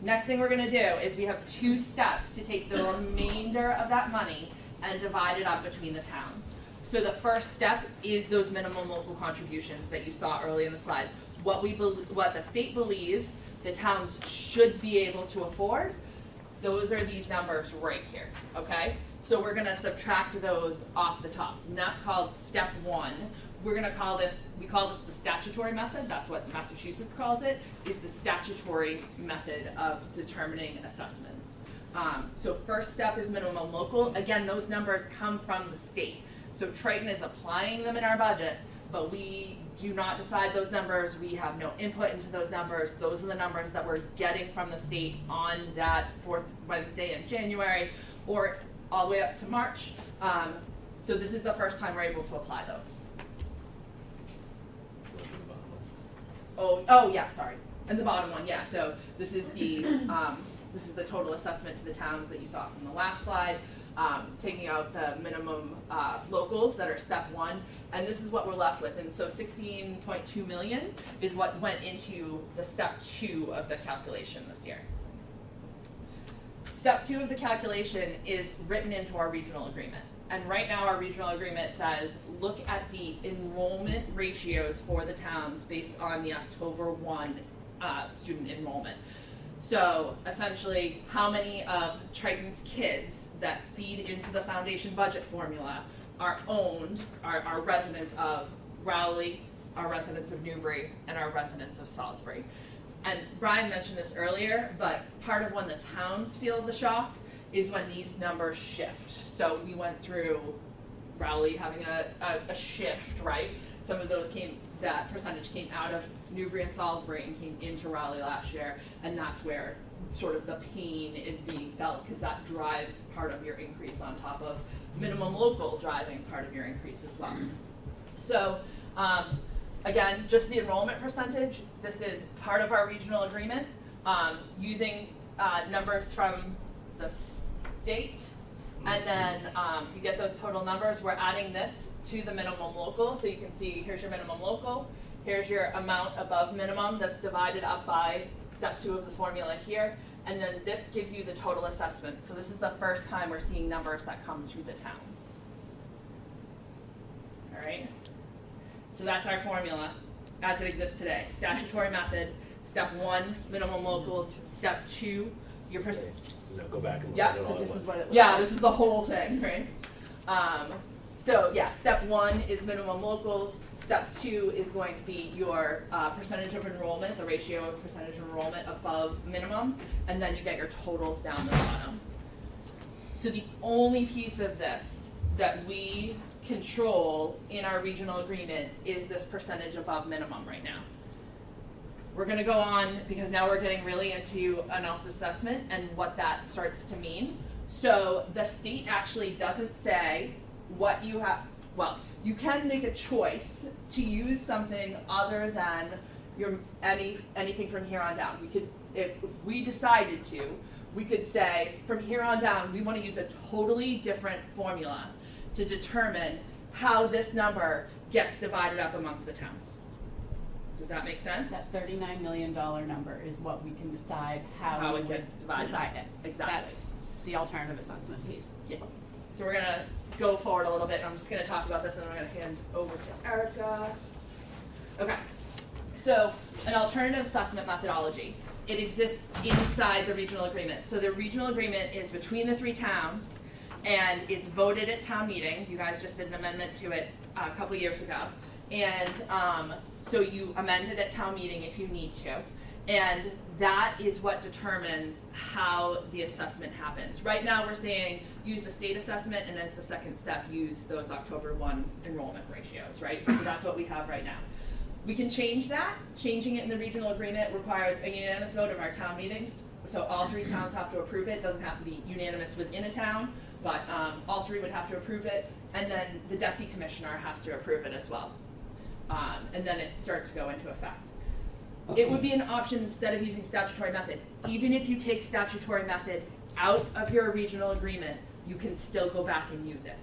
next thing we're gonna do is we have 2 steps to take the remainder of that money and divide it up between the towns. So the first step is those minimum local contributions that you saw early in the slides. What the state believes the towns should be able to afford, those are these numbers right here, okay? So we're gonna subtract those off the top, and that's called step 1. We're gonna call this, we call this the statutory method, that's what Massachusetts calls it, is the statutory method of determining assessments. So first step is minimum local. Again, those numbers come from the state. So Triton is applying them in our budget, but we do not decide those numbers. We have no input into those numbers. Those are the numbers that we're getting from the state on that 4th Wednesday in January, or all the way up to March. So this is the first time we're able to apply those. Oh yeah, sorry. And the bottom one, yeah. So this is the total assessment to the towns that you saw from the last slide, taking out the minimum locals that are step 1, and this is what we're left with. And so 16.2 million is what went into the step 2 of the calculation this year. Step 2 of the calculation is written into our regional agreement. And right now our regional agreement says, look at the enrollment ratios for the towns based on the October 1 student enrollment. So essentially, how many of Triton's kids that feed into the foundation budget formula are owned, are residents of Rowley, are residents of Newbury, and are residents of Salisbury. And Brian mentioned this earlier, but part of when the towns feel the shock is when these numbers shift. So we went through Rowley having a shift, right? Some of those that percentage came out of Newbury and Salisbury and came into Raleigh last year, and that's where sort of the pain is being felt, because that drives part of your increase on top of minimum local driving part of your increase as well. So again, just the enrollment percentage, this is part of our regional agreement, using numbers from the state, and then you get those total numbers. We're adding this to the minimum local, so you can see here's your minimum local, here's your amount above minimum that's divided up by step 2 of the formula here, and then this gives you the total assessment. So this is the first time we're seeing numbers that come to the towns. All right, so that's our formula as it exists today. Statutory method, step 1, minimum locals, step 2, your No, go back and look yeah, at it so all this at is once. what it looks like. This is the whole thing, right? So yeah, step 1 is minimum locals. Step 2 is going to be your percentage of enrollment, the ratio of percentage of enrollment above minimum, and then you get your totals down the bottom. So the only piece of this that we control in our regional agreement is this percentage above minimum right now. We're going to go on, because now we're getting really into announced assessment and what that starts to mean. So the state actually doesn't say what you have. Well, you can make a choice to use something other than your anything from here on down. We could, if we decided to, we could say from here on down we want to use a totally different formula to determine how this number gets divided up amongst the towns. Does that make sense? That $39 million number is what we can decide How we it would gets divided. divide it. Exactly. That's the alternative assessment piece. Yeah. So we're gonna go forward a little bit, and I'm just gonna talk about this, and then I'm gonna hand over to Erica. Okay. So an alternative assessment methodology. It exists inside the regional agreement. So the regional agreement is between the 3 towns, and it's voted at town meeting. You guys just did an amendment to it a couple years ago, and so you amend it at town meeting if you need to. And that is what determines how the assessment happens. Right now we're saying use the state assessment, and as the second step use those October 1 enrollment ratios, right? So that's what we have right now. We can change that. Changing it in the regional agreement requires a unanimous vote of our town meetings. So all 3 towns have to approve it. It doesn't have to be unanimous within a town, but all 3 would have to approve it. And then the DESI commissioner has to approve it as well. And then it starts to go into effect. It would be an option instead of using statutory method. Even if you take statutory method out of your regional agreement, you can still go back and use it.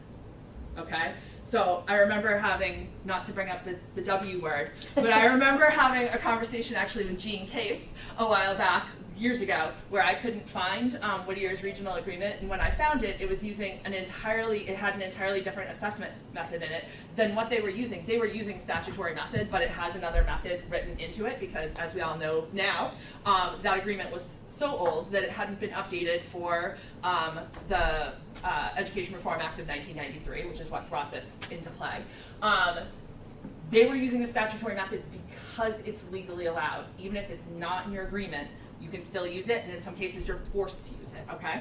Okay? So I remember having, not to bring up the W word, but I remember having a conversation actually with Gene Case a while back, years ago, where I couldn't find Whittier's regional agreement, and when I found it, it was using it had an entirely different assessment method in it than what they were using. They were using statutory method, but it has another method written into it because, as we all know now, that agreement was so old that it hadn't been updated for the Education Reform Act of 1993, which is what brought this into play. They were using the statutory method because it's legally allowed. Even if it's not in your agreement, you can still use it, and in some cases you're forced to use it, okay?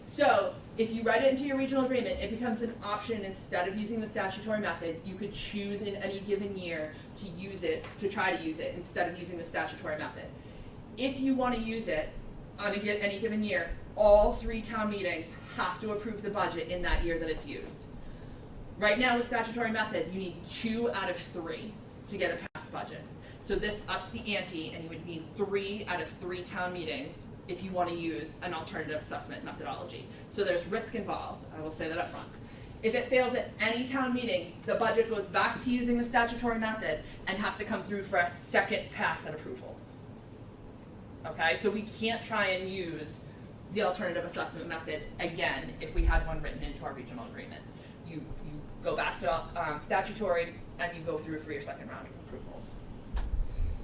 So if you write it into your regional agreement, it becomes an option. Instead of using the statutory method, you could choose in any given year to use it, to try to use it, instead of using the statutory method. If you want to use it on any given year, all 3 town meetings have to approve the budget in that year that it's used. Right now with statutory method, you need 2 out of 3 to get a passed budget. So this ups the ante, and you would need 3 out of 3 town meetings if you want to use an alternative assessment methodology. So there's risk involved, I will say that up front. If it fails at any town meeting, the budget goes back to using the statutory method and has to come through for a second pass at approvals. Okay, so we can't try and use the alternative assessment method again if we had one written into our regional agreement. You go back to statutory, and you go through for your second round of approvals.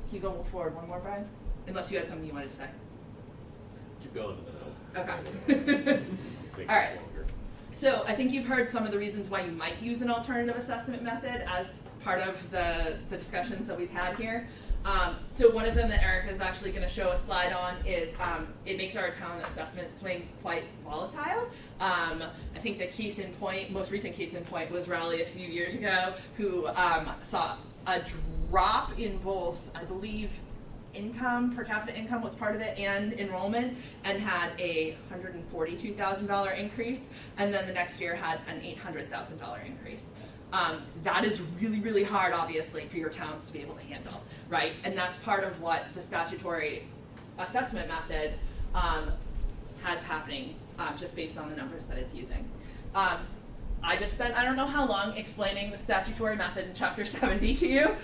Can you go forward one more, Brian? Unless you had something you wanted to say. Keep going to the note. Okay. All right. So I think you've heard some of the reasons why you might use an alternative assessment method as part of the discussions that we've had here. So one of them that Erica is actually going to show a slide on is it makes our town assessment swings quite volatile. I think the most recent case in point was Raleigh a few years ago, who saw a drop in both, I believe, income, per capita income was part of it, and enrollment, and had a $142,000 increase, and then the next year had an $800,000 increase. That is really, really hard, obviously, for your towns to be able to handle, right? And that's part of what the statutory assessment method has happening just based on the numbers that it's using. I just spent I don't know how long explaining the statutory method in Chapter 70 to you.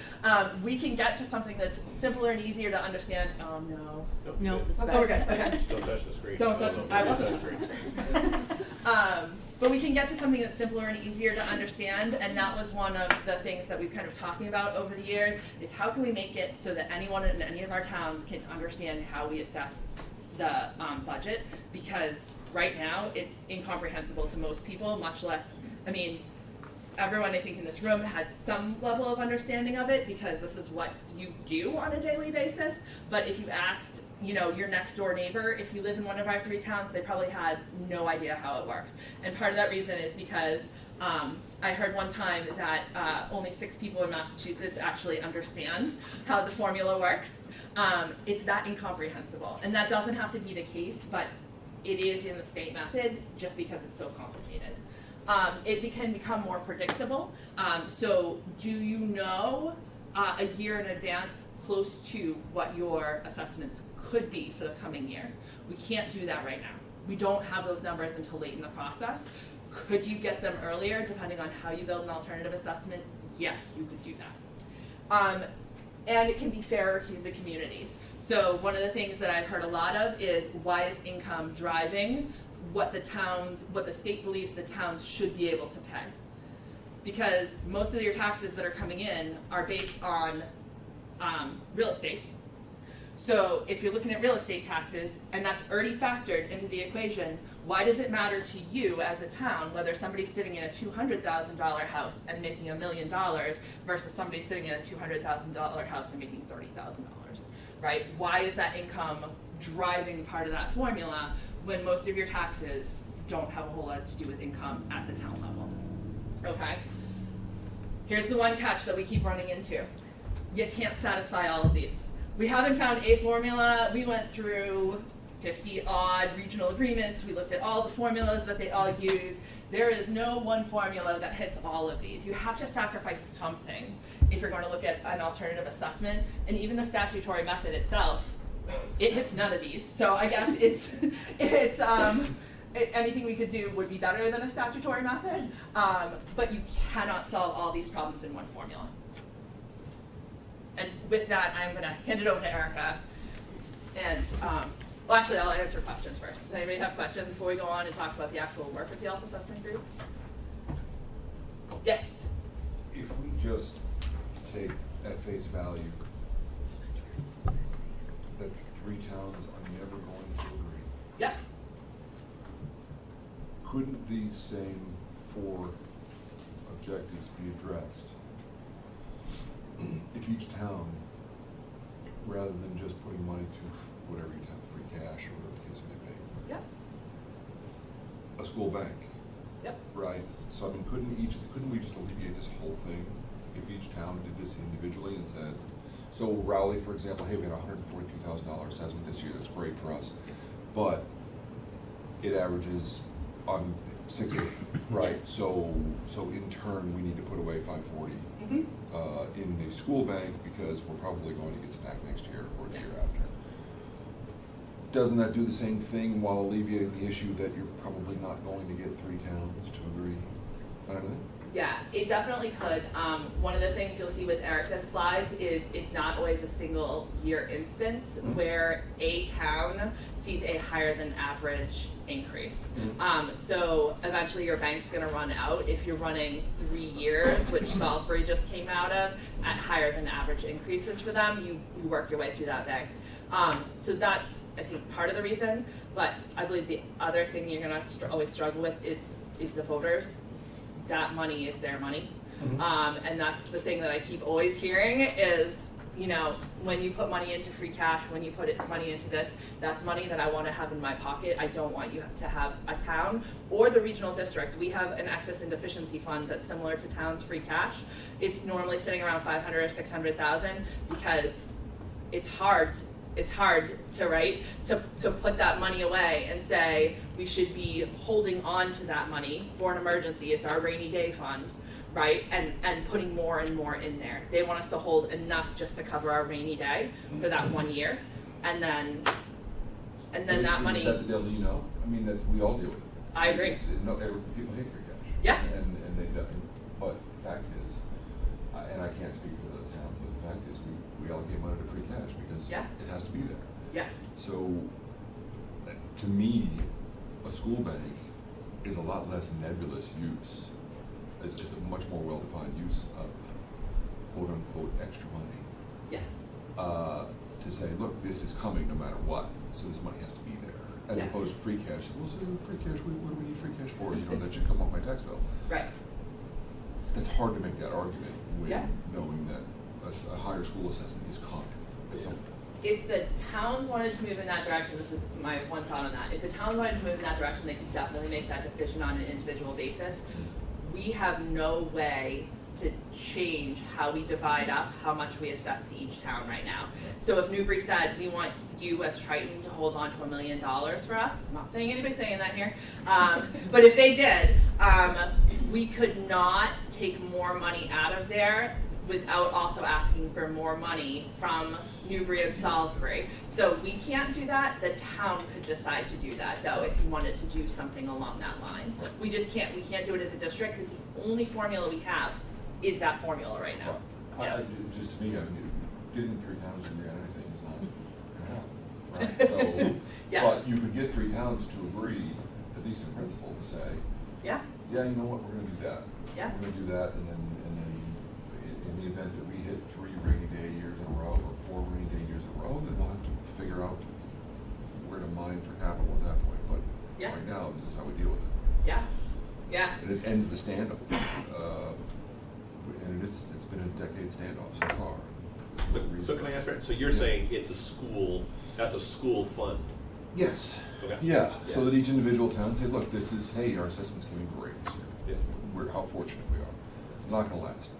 We can get to something that's simpler and easier to understand. Oh, no. No, it's Oh, we're good. Okay. Just don't touch the screen. Don't touch I wasn't touching the screen. But we can get to something that's simpler and easier to understand, and that was one of the things that we've kind of talking about over the years, is how can we make it so that anyone in any of our towns can understand how we assess the budget, because right now it's incomprehensible to most people, much less, everyone I think in this room had some level of understanding of it because this is what you do on a daily basis, but if you asked your next door neighbor, if you live in one of our 3 towns, they probably had no idea how it works. And part of that reason is because I heard one time that only 6 people in Massachusetts actually understand how the formula works. It's that incomprehensible. And that doesn't have to be the case, but it is in the state method just because it's so complicated. It can become more predictable. So do you know a year in advance close to what your assessments could be for the coming year? We can't do that right now. We don't have those numbers until late in the process. Could you get them earlier depending on how you build an alternative assessment? Yes, you could do that. And it can be fairer to the communities. So one of the things that I've heard a lot of is, why is income driving what the state believes the towns should be able to pay? Because most of your taxes that are coming in are based on real estate. So if you're looking at real estate taxes, and that's already factored into the equation, why does it matter to you as a town whether somebody's sitting in a $200,000 house and making $1 million versus somebody sitting in a $200,000 house and making $30,000, right? Why is that income driving part of that formula when most of your taxes don't have a whole lot to do with income at the town level? Okay. Here's the one catch that we keep running into. You can't satisfy all of these. We haven't found a formula. We went through 50-odd regional agreements. We looked at all the formulas that they all use. There is no one formula that hits all of these. You have to sacrifice something if you're going to look at an alternative assessment. And even the statutory method itself, it hits none of these. So I guess it's anything we could do would be better than a statutory method, but you cannot solve all these problems in one formula. And with that, I'm gonna hand it over to Erica. And, well, actually, I'll answer questions first. Does anybody have questions before we go on and talk about the actual work of the health assessment group? Yes? If we just take at face value that 3 towns are never going to agree, Yep. couldn't these same 4 objectives be addressed if each town, rather than just putting money to whatever you have, free cash or whatever the case may be, Yep. a school bank, Yep. right? So I mean, couldn't we just alleviate this whole thing if each town did this individually and said, so Rowley, for example, hey, we had a $142,000 assessment this year, that's great for us, but it averages on 680, right? So in turn, we need to put away 540 in the school bank because we're probably going to get some back next year or the year after. Doesn't that do the same thing while alleviating the issue that you're probably not going to get 3 towns to agree on anything? Yeah, it definitely could. One of the things you'll see with Erica's slides is it's not always a single year instance where a town sees a higher than average increase. So eventually your bank's gonna run out if you're running 3 years, which Salisbury just came out of, at higher than average increases for them. You work your way through that bank. So that's, I think, part of the reason, but I believe the other thing you're gonna always struggle with is the voters. That money is their money. And that's the thing that I keep always hearing is, you know, when you put money into free cash, when you put money into this, that's money that I want to have in my pocket. I don't want you to have a town or the regional district. We have an excess and deficiency fund that's similar to town's free cash. It's normally sitting around 500 or 600,000 because it's hard to put that money away and say we should be holding on to that money for an emergency. It's our rainy day fund, right? And putting more and more in there. They want us to hold enough just to cover our rainy day for that 1 year, and then that money. Is that the devil you know? I mean, that we all deal with it. I agree. People hate free cash. Yeah. And they don't. But the fact is, and I can't speak for the towns, but the fact is we allocate money to free cash because it has to be there. Yes. So, to me, a school bank is a lot less nebulous use. It's a much more well-defined use of quote-unquote extra money. Yes. To say, look, this is coming no matter what, so this money has to be there. As opposed to free cash. Well, so free cash, what do we need free cash for? You know, that should come off my tax bill. Right. That's hard to make that argument when Yeah. knowing that a higher school assessment is coming at some point. If the town wanted to move in that direction, this is my one thought on that. If the town wanted to move in that direction, they could definitely make that decision on an individual basis. We have no way to change how we divide up how much we assess to each town right now. So if Newbury said, we want you as Triton to hold on to $1 million for us, I'm not saying anybody's saying that here, but if they did, we could not take more money out of there without also asking for more money from Newbury and Salisbury. So we can't do that. The town could decide to do that, though, if you wanted to do something along that line. We just can't. We can't do it as a district because the only formula we have is that formula right now. Just to me, I mean, getting 3 towns to agree on anything is not gonna happen, right? So, Yes. but you could get 3 towns to agree, at least in principle, to say, Yeah. yeah, you know what, we're gonna do that. Yeah. We're gonna do that, and then in the event that we hit 3 rainy day years in a row, or 4 rainy day years in a row, then we'll have to figure out where to mine for capital at that point. But right now, this is how we deal with it. Yeah. Yeah. And it ends the standoff. And it's been a decade standoff so far. So can I ask, so you're saying it's a school, that's a school fund? Yes. Okay. Yeah, so that each individual town say, look, this is, hey, our assessment's coming great this year. Yes. We're, how fortunate we are. It's not gonna last.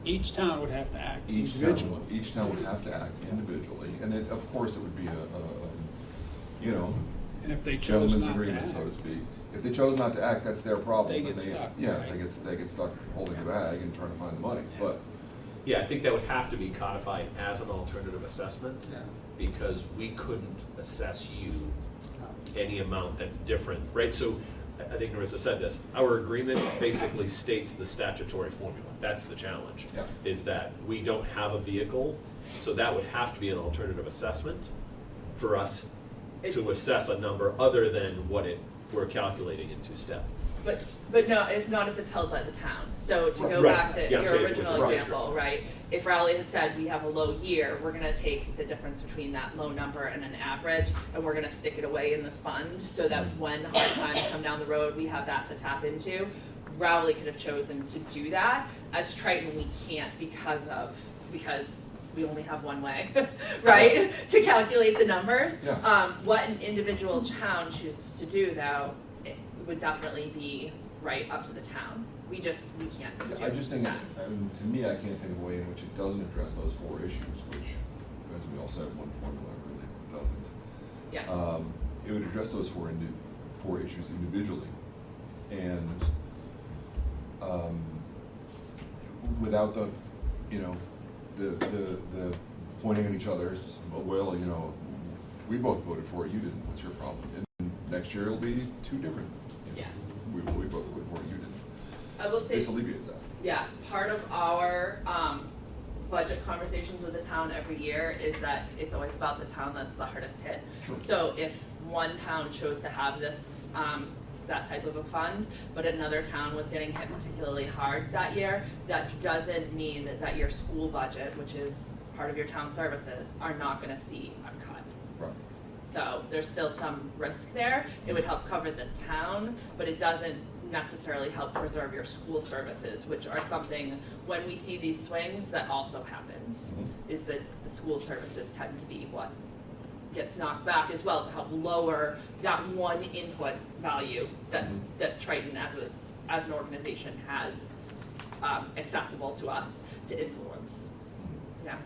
Each town would have to act Each individually. town would have to act individually, and it, of course, it would be you know, And if they chose gentleman's not to agreement, act, so to speak. If they chose not to act, that's their problem. They and get stuck, Yeah, right. they get stuck holding the bag and trying to find the money, but. Yeah, I think that would have to be codified as an alternative assessment, Yeah. because we couldn't assess you any amount that's different, right? So I think Narissa said this, our agreement basically states the statutory formula. That's the challenge, Yeah. is that we don't have a vehicle, so that would have to be an alternative assessment for us to assess a number other than what we're calculating in two-step. But no, if not if it's held by the town. So to go Right. back to Yeah, I'm your saying if it was original a example, right? If Rowley had said we have a low year, we're gonna take the difference between that low number and an average, and we're gonna stick it away in this fund so that when hard times come down the road, we have that to tap into. Rowley could have chosen to do that. As Triton, we can't because we only have one way, right, to calculate the numbers. Yeah. What an individual town chooses to do, though, it would definitely be right up to the town. We can't do I just think, that. I mean, to me, I can't think of a way in which it doesn't address those four issues, which, as we all said, one formula really doesn't. Yeah. It would address those four issues individually, and without the, you know, the pointing at each other. Well, you know, we both voted for it. You didn't. What's your problem? And next year it'll be two different. You know, Yeah. We both voted for it. You didn't. I will say, This alleviates that. yeah, part of our budget conversations with the town every year is that it's always about the town that's the hardest hit. Sure. So if one town chose to have this, that type of a fund, but another town was getting hit particularly hard that year, that doesn't mean that your school budget, which is part of your town services, are not gonna see a cut. Right. So there's still some risk there. It would help cover the town, but it doesn't necessarily help preserve your school services, which are something, when we see these swings, that also happens, is that the school services tend to be what gets knocked back as well to help lower that one input value that Triton as an organization has accessible to us to influence. Yeah.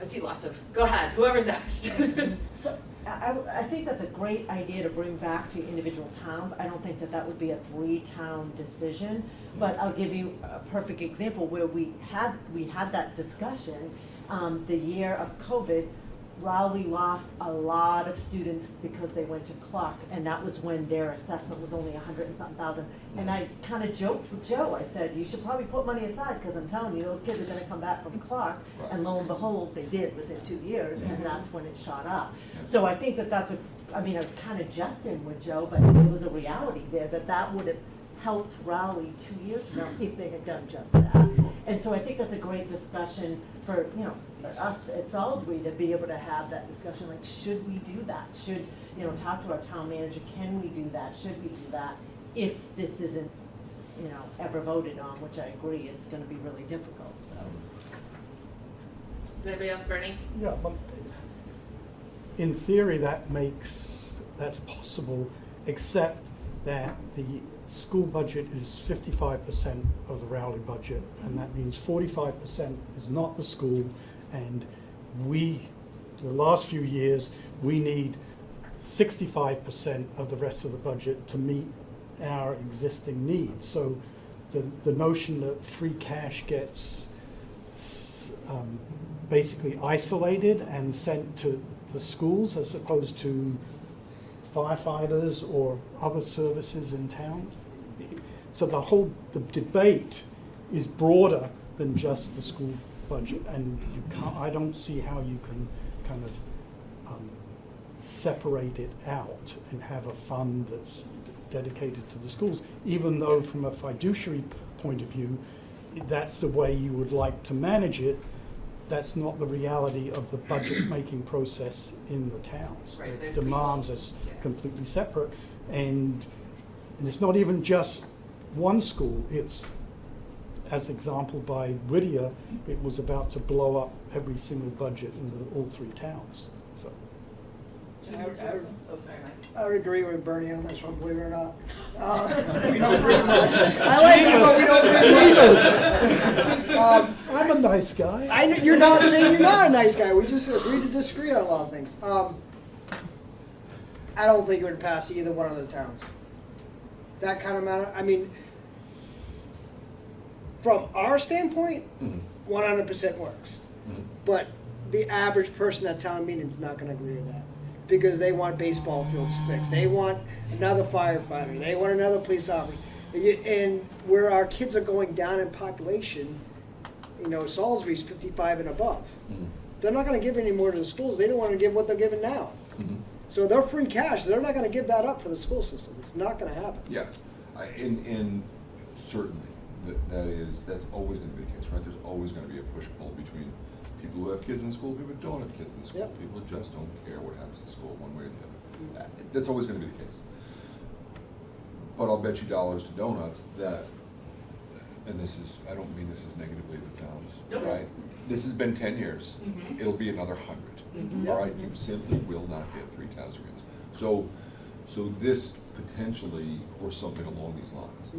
I see lots of, go ahead, whoever's next. So I think that's a great idea to bring back to individual towns. I don't think that would be a 3-town decision, but I'll give you a perfect example where we had that discussion. The year of COVID, Rowley lost a lot of students because they went to Clark, and that was when their assessment was only 100 and something thousand. And I kind of joked with Joe. I said, you should probably put money aside, because I'm telling you, those kids are going to come back from Clark. Right. And lo and behold, they did within 2 years, and that's when it shot up. So I think that's I mean, I was kind of jesting with Joe, but it was a reality there, that would have helped Rowley 2 years from now if they had done just that. And so I think that's a great discussion for, you know, for us at Salisbury to be able to have that discussion, like, should we do that? Should, you know, talk to our town manager, can we do that? Should we do that? If this isn't, you know, ever voted on, which I agree, it's gonna be really difficult, so. Does anybody else, Bernie? Yeah, but in theory, that's possible, except that the school budget is 55% of the Rowley budget, and that means 45% is not the school, and the last few years, we need 65% of the rest of the budget to meet our existing needs. So the notion that free cash gets basically isolated and sent to the schools as opposed to firefighters or other services in town. So the debate is broader than just the school budget, and I don't see how you can kind of separate it out and have a fund that's dedicated to the schools, even though from a fiduciary point of view, that's the way you would like to manage it. That's not the reality of the budget-making process in the towns. Right, The demands are completely separate, and it's not even just one school. It's, as example by Whittier, it was about to blow up every single budget in all 3 towns. So. Oh, sorry, Mike. I would agree with Bernie on this one, believe it or not. We don't bring much. I like it, but we don't bring much. I'm a nice guy. You're not saying you're not a nice guy. We just agree to disagree on a lot of things. I don't think it would pass either one of the towns. That kind of matter. I mean, from our standpoint, 100% works. But the average person at town meeting is not going to agree with that. because they want baseball fields fixed, they want another firefighter, they want another police officer. And where our kids are going down in population, you know, Salisbury's 55 and above. They're not gonna give any more to the schools, they don't wanna give what they're giving now. So they're free cash, they're not gonna give that up for the school system, it's not gonna happen. Yeah, and certainly, that's always gonna be the case, right? There's always gonna be a push-pull between people who have kids in school, people who don't have kids in school, Yep. people who just don't care what happens in school, one way or the other. That's always gonna be the case. But I'll bet you dollars to donuts that, and this is, I don't mean this as negatively as it sounds, Nope. right? This has been 10 years, Mhm. it'll be another 100, all right? You simply will not get 3 towns arenas. So this potentially, or something along these lines,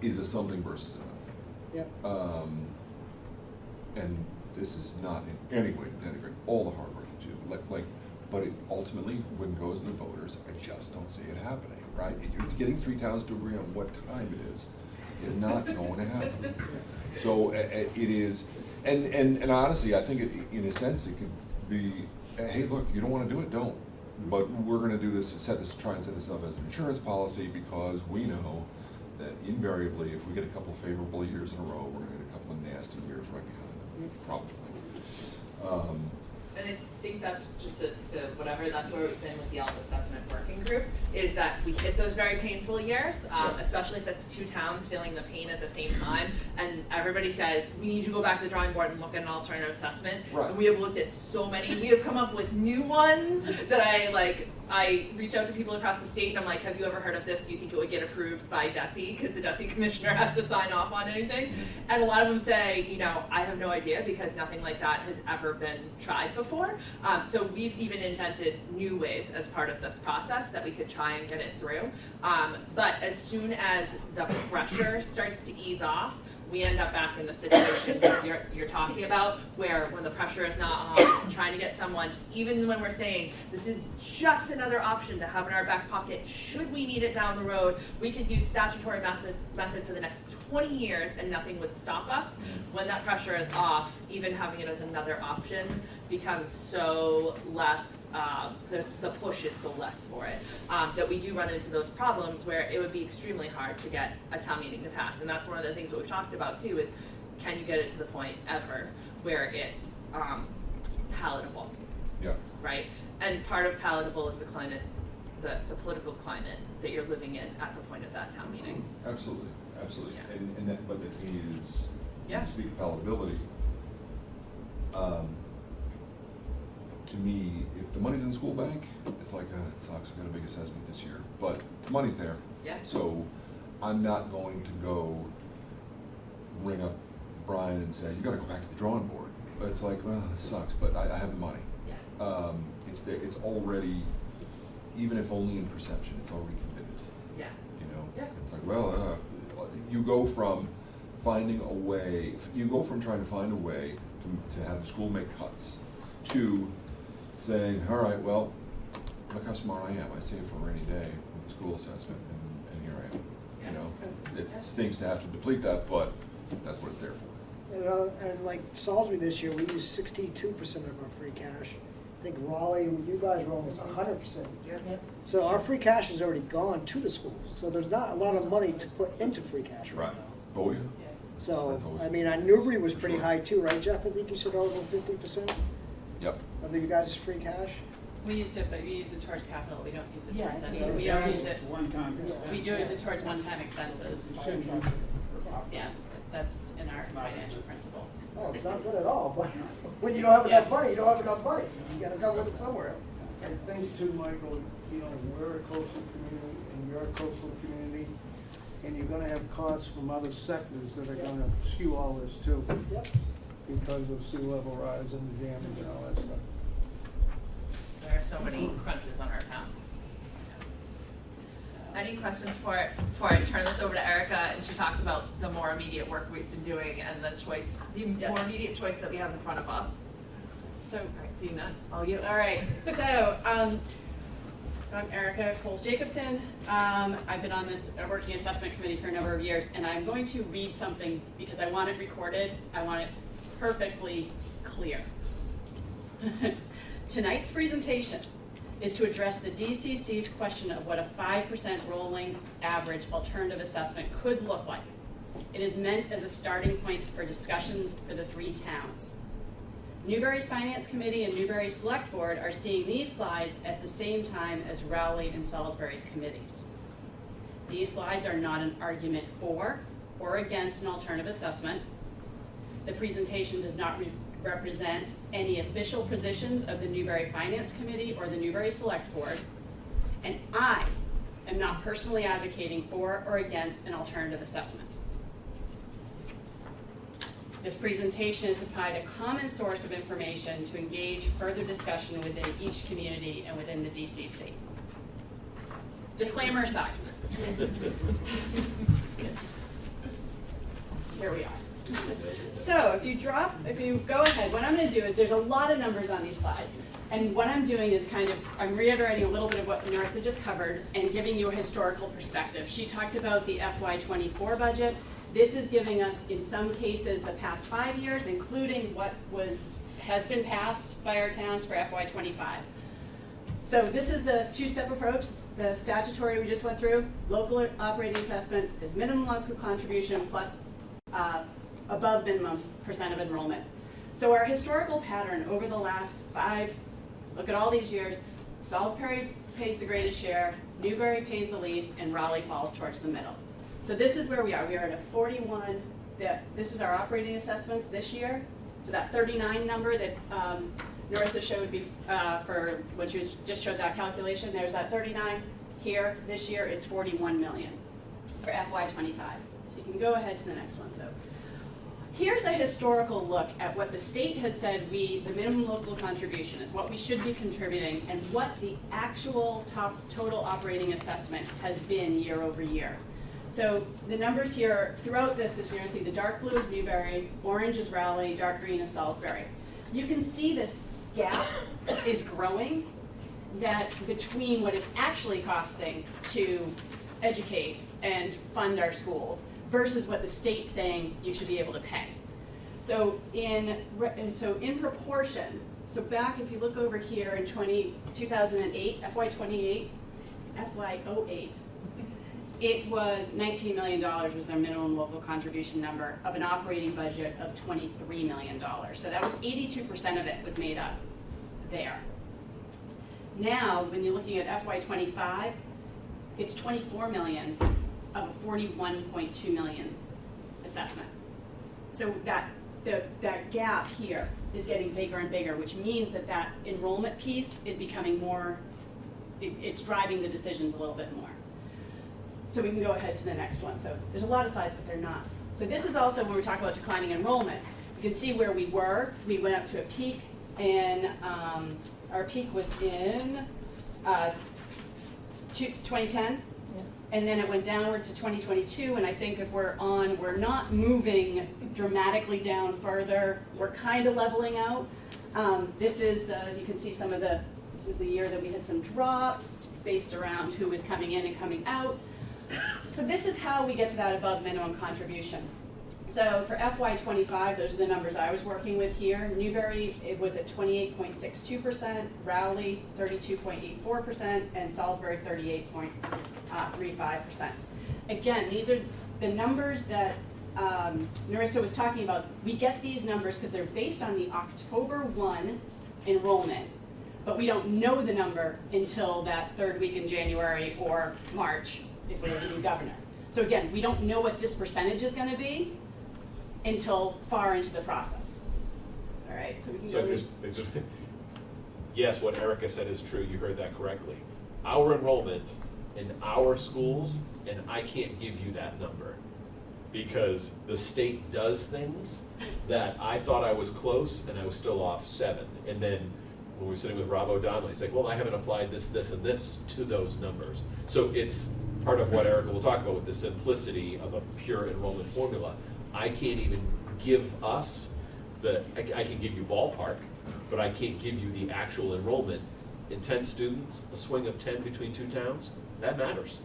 is a something versus a nothing. Yep. And this is not in any way to denigrate all the hard work that you do, but it ultimately, when it goes to the voters, I just don't see it happening, right? You're getting 3 towns to agree on what time it is not going to happen. So it is, and honestly, I think in a sense, it could be, hey, look, you don't wanna do it, don't. But we're gonna do this, try and set this up as an insurance policy, because we know that invariably, if we get a couple of favorable years in a row, we're gonna get a couple of nasty years right behind them, probably. And I think that's just to whatever, that's where we've been with the health assessment working group, is that we hit those very painful years, especially if it's 2 towns feeling the pain at the same time, and everybody says, we need to go back to the drawing board and look at an alternative assessment. Right. And we have looked at so many, we have come up with new ones that I reach out to people across the state and I'm like, have you ever heard of this? Do you think it would get approved by DESE? Because the DESE commissioner has to sign off on anything. And a lot of them say, you know, I have no idea because nothing like that has ever been tried before. So we've even invented new ways as part of this process that we could try and get it through. But as soon as the pressure starts to ease off, we end up back in the situation you're talking about, where when the pressure is not on, trying to get someone, even when we're saying, this is just another option to have in our back pocket, should we need it down the road, we could use statutory method for the next 20 years and nothing would stop us. When that pressure is off, even having it as another option becomes so less, the push is so less for it, that we do run into those problems where it would be extremely hard to get a town meeting to pass. And that's one of the things that we've talked about too, is can you get it to the point ever where it's palatable? Yeah. Right? And part of palatable is the climate, the political climate that you're living in at the point of that town meeting. Absolutely, absolutely. Yeah. And that, but the key is, when Yeah. you speak of palatability, to me, if the money's in the school bank, it's like, it sucks, we got a big assessment this year, but the money's there. Yeah. So I'm not going to go ring up Brian and say, you gotta go back to the drawing board. But it's like, well, it sucks, but I have the money. Yeah. It's there, it's already, even if only in perception, it's already committed. Yeah. You know? Yeah. It's like, well, you go from finding a way, you go from trying to find a way to have the school make cuts to saying, all right, well, look how smart I am. I saved for a rainy day with the school assessment, and here I am. Yeah. You know, it stinks to have to deplete that, but that's what it's there for. And like Salisbury this year, we used 62% of our free cash. I think Raleigh, you guys were almost 100%. Yep. So our free cash is already gone to the schools, so there's not a lot of money to put into free cash right Right. now. Oh, yeah. So, That's always- I mean, Newbury was pretty high too, right, Jeff? I think you said over 50% Yep. of you guys' free cash? We used it, but we use it towards capital, we don't use it Yeah, towards I anything, think we don't use it, One-time expense. we do use it towards one-time expenses. You said you- Yeah, that's in our financial principles. Oh, it's not good at all, but when you don't have enough money, you don't have enough money. You gotta come with it somewhere. I think too, Michael, you know, we're a coastal community and you're a coastal community, and you're gonna have costs from other sectors that are gonna skew all this too. Yep. Because of sea level rise and the damage and all that stuff. There are so many crunches on our towns. Any questions before I turn this over to Erica and she talks about the more immediate work we've been doing and the choice, the more immediate choice that we have in front of us? So, All right, seeing none. all you, all right, so I'm Erica Coles-Jacobson. I've been on this working assessment committee for a number of years, and I'm going to read something because I want it recorded. I want it perfectly clear. Tonight's presentation is to address the DCC's question of what a 5% rolling average alternative assessment could look like. It is meant as a starting point for discussions for the 3 towns. Newbury's Finance Committee and Newbury's Select Board are seeing these slides at the same time as Rowley and Salisbury's committees. These slides are not an argument for or against an alternative assessment. The presentation does not represent any official positions of the Newbury Finance Committee or the Newbury Select Board, and I am not personally advocating for or against an alternative assessment. This presentation is to provide a common source of information to engage further discussion within each community and within the DCC. Disclaimer aside. Yes. Here we are. So if you go ahead, what I'm going to do is there's a lot of numbers on these slides. And what I'm doing is I'm reiterating a little bit of what Narissa just covered and giving you a historical perspective. She talked about the FY24 budget. This is giving us, in some cases, the past 5 years, including what has been passed by our towns for FY25. So this is the 2-step approach, the statutory we just went through. Local operating assessment is minimum local contribution plus above minimum % of enrollment. So our historical pattern over the last 5, look at all these years, Salisbury pays the greatest share, Newbury pays the least, and Raleigh falls towards the middle. So this is where we are. We are at a 41, this is our operating assessments this year. So that 39 number that Narissa showed for when she just showed that calculation, there's that 39 here. This year it's 41 million for FY25. So you can go ahead to the next one. So here's a historical look at what the state has said the minimum local contribution is, what we should be contributing, and what the actual total operating assessment has been year over year. So the numbers here, throughout this you're going to see the dark blue is Newbury, orange is Raleigh, dark green is Salisbury. You can see this gap is growing, that between what it's actually costing to educate and fund our schools versus what the state's saying you should be able to pay. So in proportion, so back if you look over here in 2008, FY08, it was $19 million was their minimum local contribution number of an operating budget of $23 million. So that was 82% of it was made up there. Now, when you're looking at FY25, it's $24 million of a $41.2 million assessment. So that gap here is getting bigger and bigger, which means that enrollment piece is becoming more, it's driving the decisions a little bit more. So we can go ahead to the next one. So there's a lot of slides, but they're not. So this is also when we talk about declining enrollment. You can see where we were. We went up to a peak in, our peak was in 2010. And then it went downward to 2022, and I think if we're not moving dramatically down further, we're kind of leveling out. This is you can see this was the year that we had some drops based around who was coming in and coming out. So this is how we get to that above minimum contribution. So for FY25, those are the numbers I was working with here. Newbury, it was at 28.62%, Rowley 32.84%, and Salisbury 38.35%. Again, these are the numbers that Narissa was talking about. We get these numbers because they're based on the October 1 enrollment, but we don't know the number until that 3rd week in January or March if we have a new governor. So again, we don't know what this percentage is going to be until far into the process. All right, so we can go. Yes, what Erica said is true. You heard that correctly. Our enrollment in our schools, and I can't give you that number because the state does things that I thought I was close and I was still off 7. And then when we were sitting with Rob O'Donnell, he's like, well, I haven't applied this, this, and this to those numbers. So it's part of what Erica will talk about with the simplicity of a pure enrollment formula. I can't even give us I can give you ballpark, but I can't give you the actual enrollment. In 10 students, a swing of 10 between 2 towns, that matters.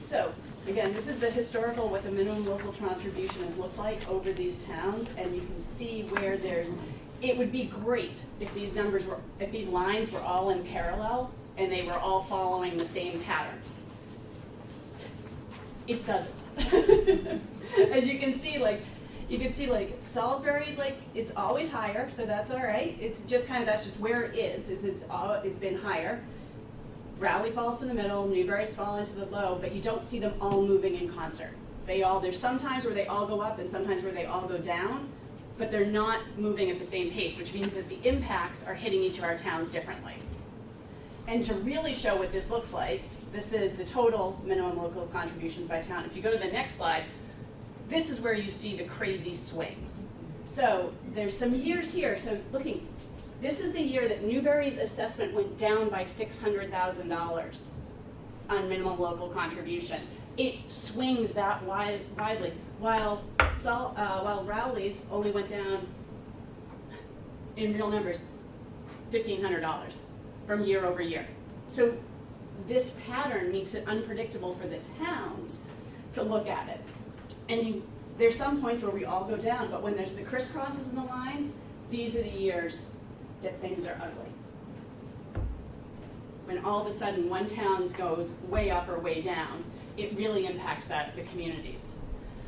So again, this is the historical, what the minimum local contribution has looked like over these towns, and you can see where there's it would be great if these lines were all in parallel and they were all following the same pattern. It doesn't. As you can see, Salisbury's it's always higher, so that's all right. It's just that's just where it is it's been higher. Raleigh falls to the middle, Newbury's fall into the low, but you don't see them all moving in concert. There's some times where they all go up and sometimes where they all go down, but they're not moving at the same pace, which means that the impacts are hitting each of our towns differently. And to really show what this looks like, this is the total minimum local contributions by town. If you go to the next slide, this is where you see the crazy swings. So there's some years here. So this is the year that Newbury's assessment went down by $600,000 on minimum local contribution. It swings that widely, while Rowley's only went down, in real numbers, $1,500 from year over year. So this pattern makes it unpredictable for the towns to look at it. And there's some points where we all go down, but when there's the crisscrosses in the lines, these are the years that things are ugly. When all of a sudden one town goes way up or way down, it really impacts the communities.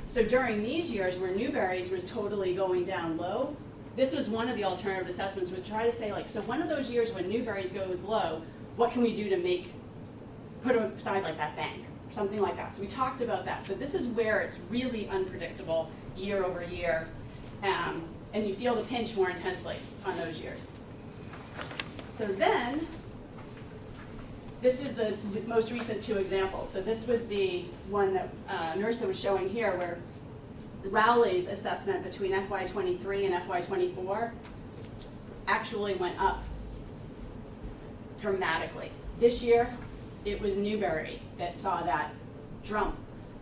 So during these years where Newbury's was totally going down low, this was one of the alternative assessments, was try to say so one of those years when Newbury's goes low, what can we do to put aside that bank, or something like that. So we talked about that. So this is where it's really unpredictable year over year, and you feel the pinch more intensely on those years. So then, this is the most recent two examples. So this was the one that Nursa was showing here, where Rowley's assessment between FY23 and FY24 actually went up dramatically. This year, it was Newbury that saw that jump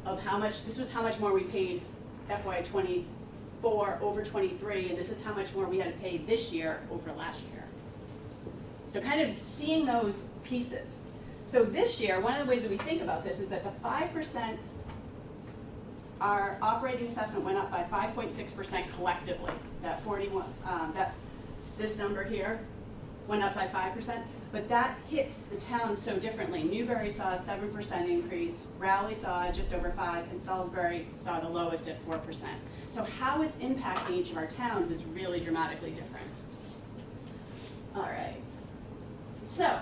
of this was how much more we paid FY24 over 23, and this is how much more we had to pay this year over last year. So kind of seeing those pieces. So this year, one of the ways that we think about this is that the 5%, our operating assessment went up by 5.6% collectively. That 41, this number here went up by 5%, but that hits the towns so differently. Newbury saw a 7% increase, Raleigh saw just over 5%, and Salisbury saw the lowest at 4%. So how it's impacting each of our towns is really dramatically different. All right. So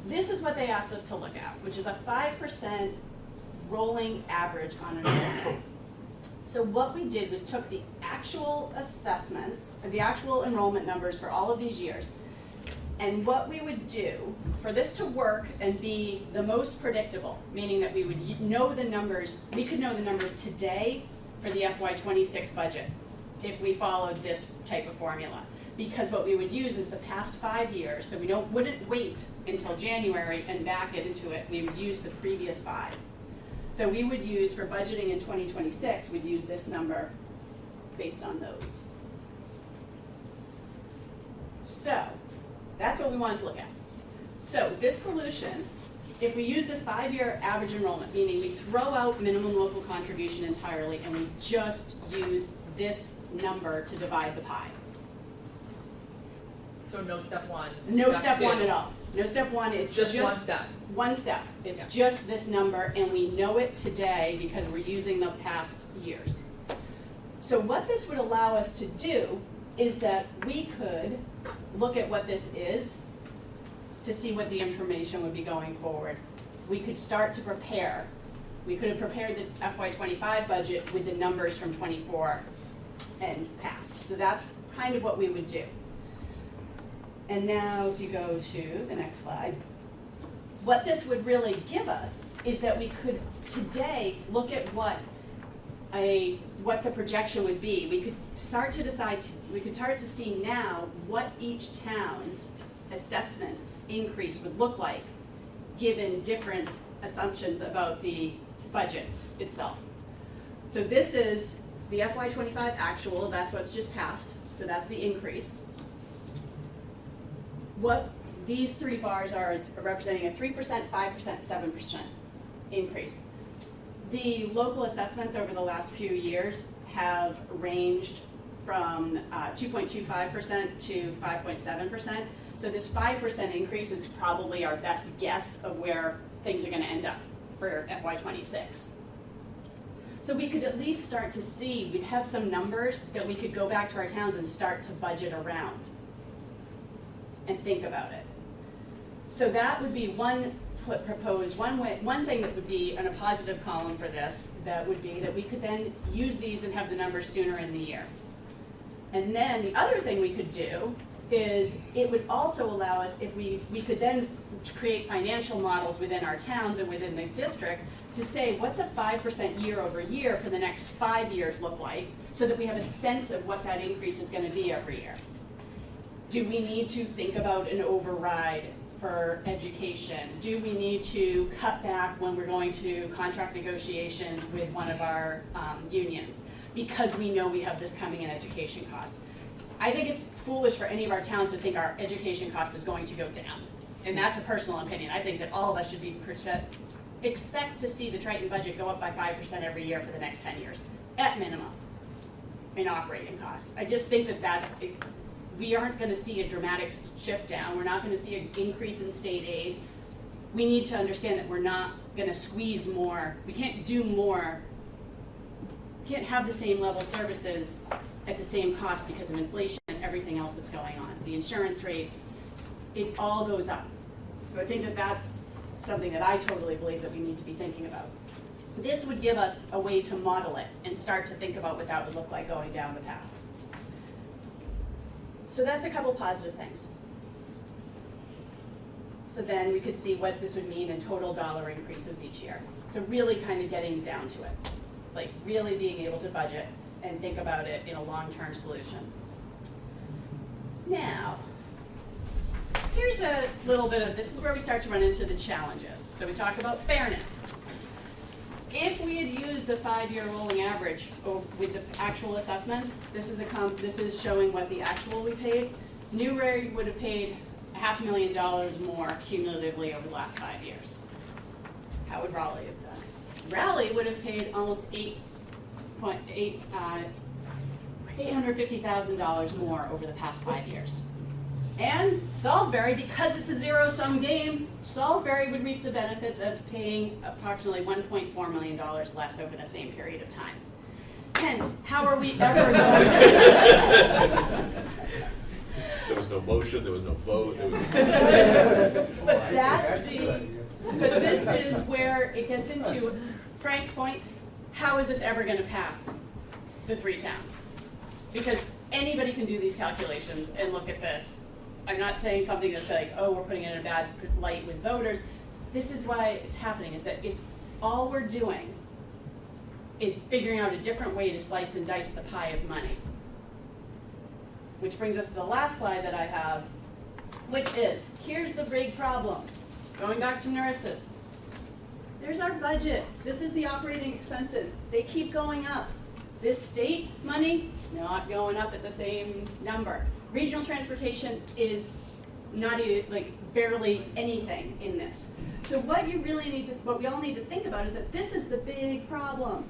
this is what they asked us to look at, which is a 5% rolling average on enrollment. So what we did was took the actual assessments, the actual enrollment numbers for all of these years, and what we would do for this to work and be the most predictable, meaning that we would know the numbers, we could know the numbers today for the FY26 budget if we followed this type of formula. Because what we would use is the past 5 years, so we wouldn't wait until January and back it into it. We would use the previous 5. So we would use, for budgeting in 2026, we'd use this number based on those. So that's what we wanted to look at. So this solution, if we use this 5-year average enrollment, meaning we throw out minimum local contribution entirely and we just use this number to divide the pie. So no step one. No step one at all. No step one, it's just one step. One step. It's just this number, and we know it today because we're using the past years. So what this would allow us to do is that we could look at what this is to see what the information would be going forward. We could start to prepare. We could have prepared the FY25 budget with the numbers from 24 and past. So that's kind of what we would do. And now if you go to the next slide, what this would really give us is that we could today look at what the projection would be. We could start to decide, we could start to see now what each town's assessment increase would look like given different assumptions about the budget itself. So this is the FY25 actual, that's what's just passed, so that's the increase. What these 3 bars are is representing a 3%, 5%, 7% increase. The local assessments over the last few years have ranged from 2.25% to 5.7%. So this 5% increase is probably our best guess of where things are gonna end up for FY26. So we could at least start to see, we'd have some numbers that we could go back to our towns and start to budget around and think about it. So that would be one thing that would be in a positive column for this, that would be that we could then use these and have the numbers sooner in the year. And then the other thing we could do is it would also allow us, if we could then create financial models within our towns and within the district to say, what's a 5% year over year for the next 5 years look like, so that we have a sense of what that increase is gonna be every year. Do we need to think about an override for education? Do we need to cut back when we're going to contract negotiations with one of our unions? Because we know we have this coming in education costs. I think it's foolish for any of our towns to think our education cost is going to go down. And that's a personal opinion. I think that all of us should be expect to see the Triton budget go up by 5% every year for the next 10 years, at minimum, in operating costs. I just think that we aren't gonna see a dramatic shift down. We're not gonna see an increase in state aid. We need to understand that we're not gonna squeeze more. We can't do more. We can't have the same level of services at the same cost because of inflation and everything else that's going on. The insurance rates, it all goes up. So I think that that's something that I totally believe that we need to be thinking about. This would give us a way to model it and start to think about what that would look like going down the path. So that's a couple positive things. So then we could see what this would mean in total dollar increases each year. So really kind of getting down to it, like really being able to budget and think about it in a long-term solution. Now, here's a little bit of, this is where we start to run into the challenges. So we talk about fairness. If we had used the 5-year rolling average with the actual assessments, this is showing what the actual we paid. Newbury would have paid $500,000 more cumulatively over the last 5 years. How would Raleigh have done? Raleigh would have paid almost $850,000 more over the past 5 years. And Salisbury, because it's a zero-sum game, Salisbury would reap the benefits of paying approximately $1.4 million less over the same period of time. Hence, how are we ever going to... There was no motion, there was no vote. But this is where it gets into Frank's point, how is this ever going to pass the 3 towns? Because anybody can do these calculations and look at this. I'm not saying something that's like, oh, we're putting it in a bad light with voters. This is why it's happening, is that it's all we're doing is figuring out a different way to slice and dice the pie of money. Which brings us to the last slide that I have, which is, here's the big problem. Going back to nurses. There's our budget. This is the operating expenses. They keep going up. This state money, not going up at the same number. Regional transportation is not even, like, barely anything in this. So what we all need to think about is that this is the big problem.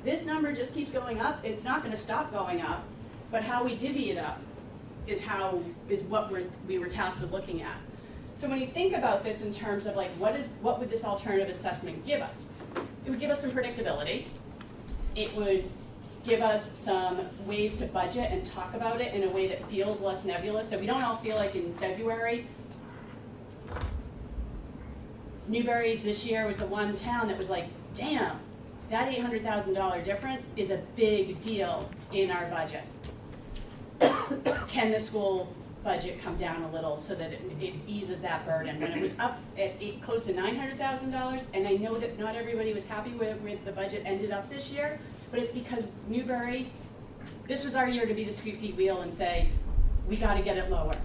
This number just keeps going up. It's not going to stop going up, but how we divvy it up is what we were tasked with looking at. So when you think about this in terms of like what would this alternative assessment give us? It would give us some predictability. It would give us some ways to budget and talk about it in a way that feels less nebulous, so we don't all feel like in February. Newbury's this year was the one town that was like, damn, that $800,000 difference is a big deal in our budget. Can the school budget come down a little so that it eases that burden? When it was up at close to $900,000, and I know that not everybody was happy with where the budget ended up this year, but it's because Newbury, this was our year to be the squeaky wheel and say, we gotta get it lower.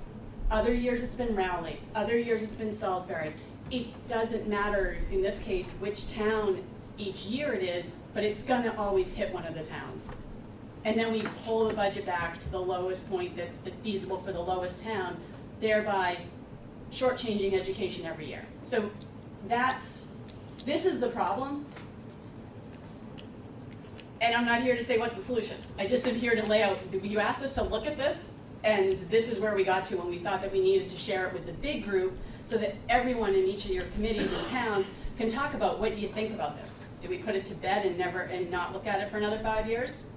Other years it's been Raleigh, other years it's been Salisbury. It doesn't matter in this case which town each year it is, but it's gonna always hit one of the towns. And then we pull the budget back to the lowest point that's feasible for the lowest town, thereby shortchanging education every year. So this is the problem. And I'm not here to say what's the solution. I just am here to lay out, you asked us to look at this, and this is where we got to when we thought that we needed to share it with the big group so that everyone in each of your committees and towns can talk about, what do you think about this? Do we put it to bed and not look at it for another 5 years?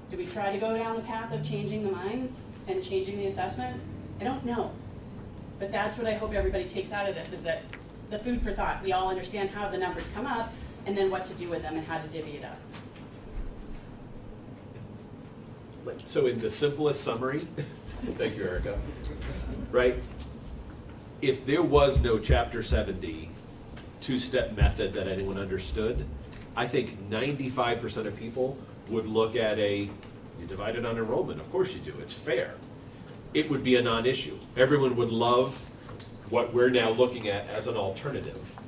Do we try to go down the path of changing the minds and changing the assessment? I don't know. But that's what I hope everybody takes out of this, is that the food for thought. We all understand how the numbers come up and then what to do with them and how to divvy it up. So in the simplest summary, thank you, Erica, right? If there was no Chapter 70 two-step method that anyone understood, I think 95% of people would look at you divide it on enrollment, of course you do, it's fair. It would be a non-issue. Everyone would love what we're now looking at as an alternative.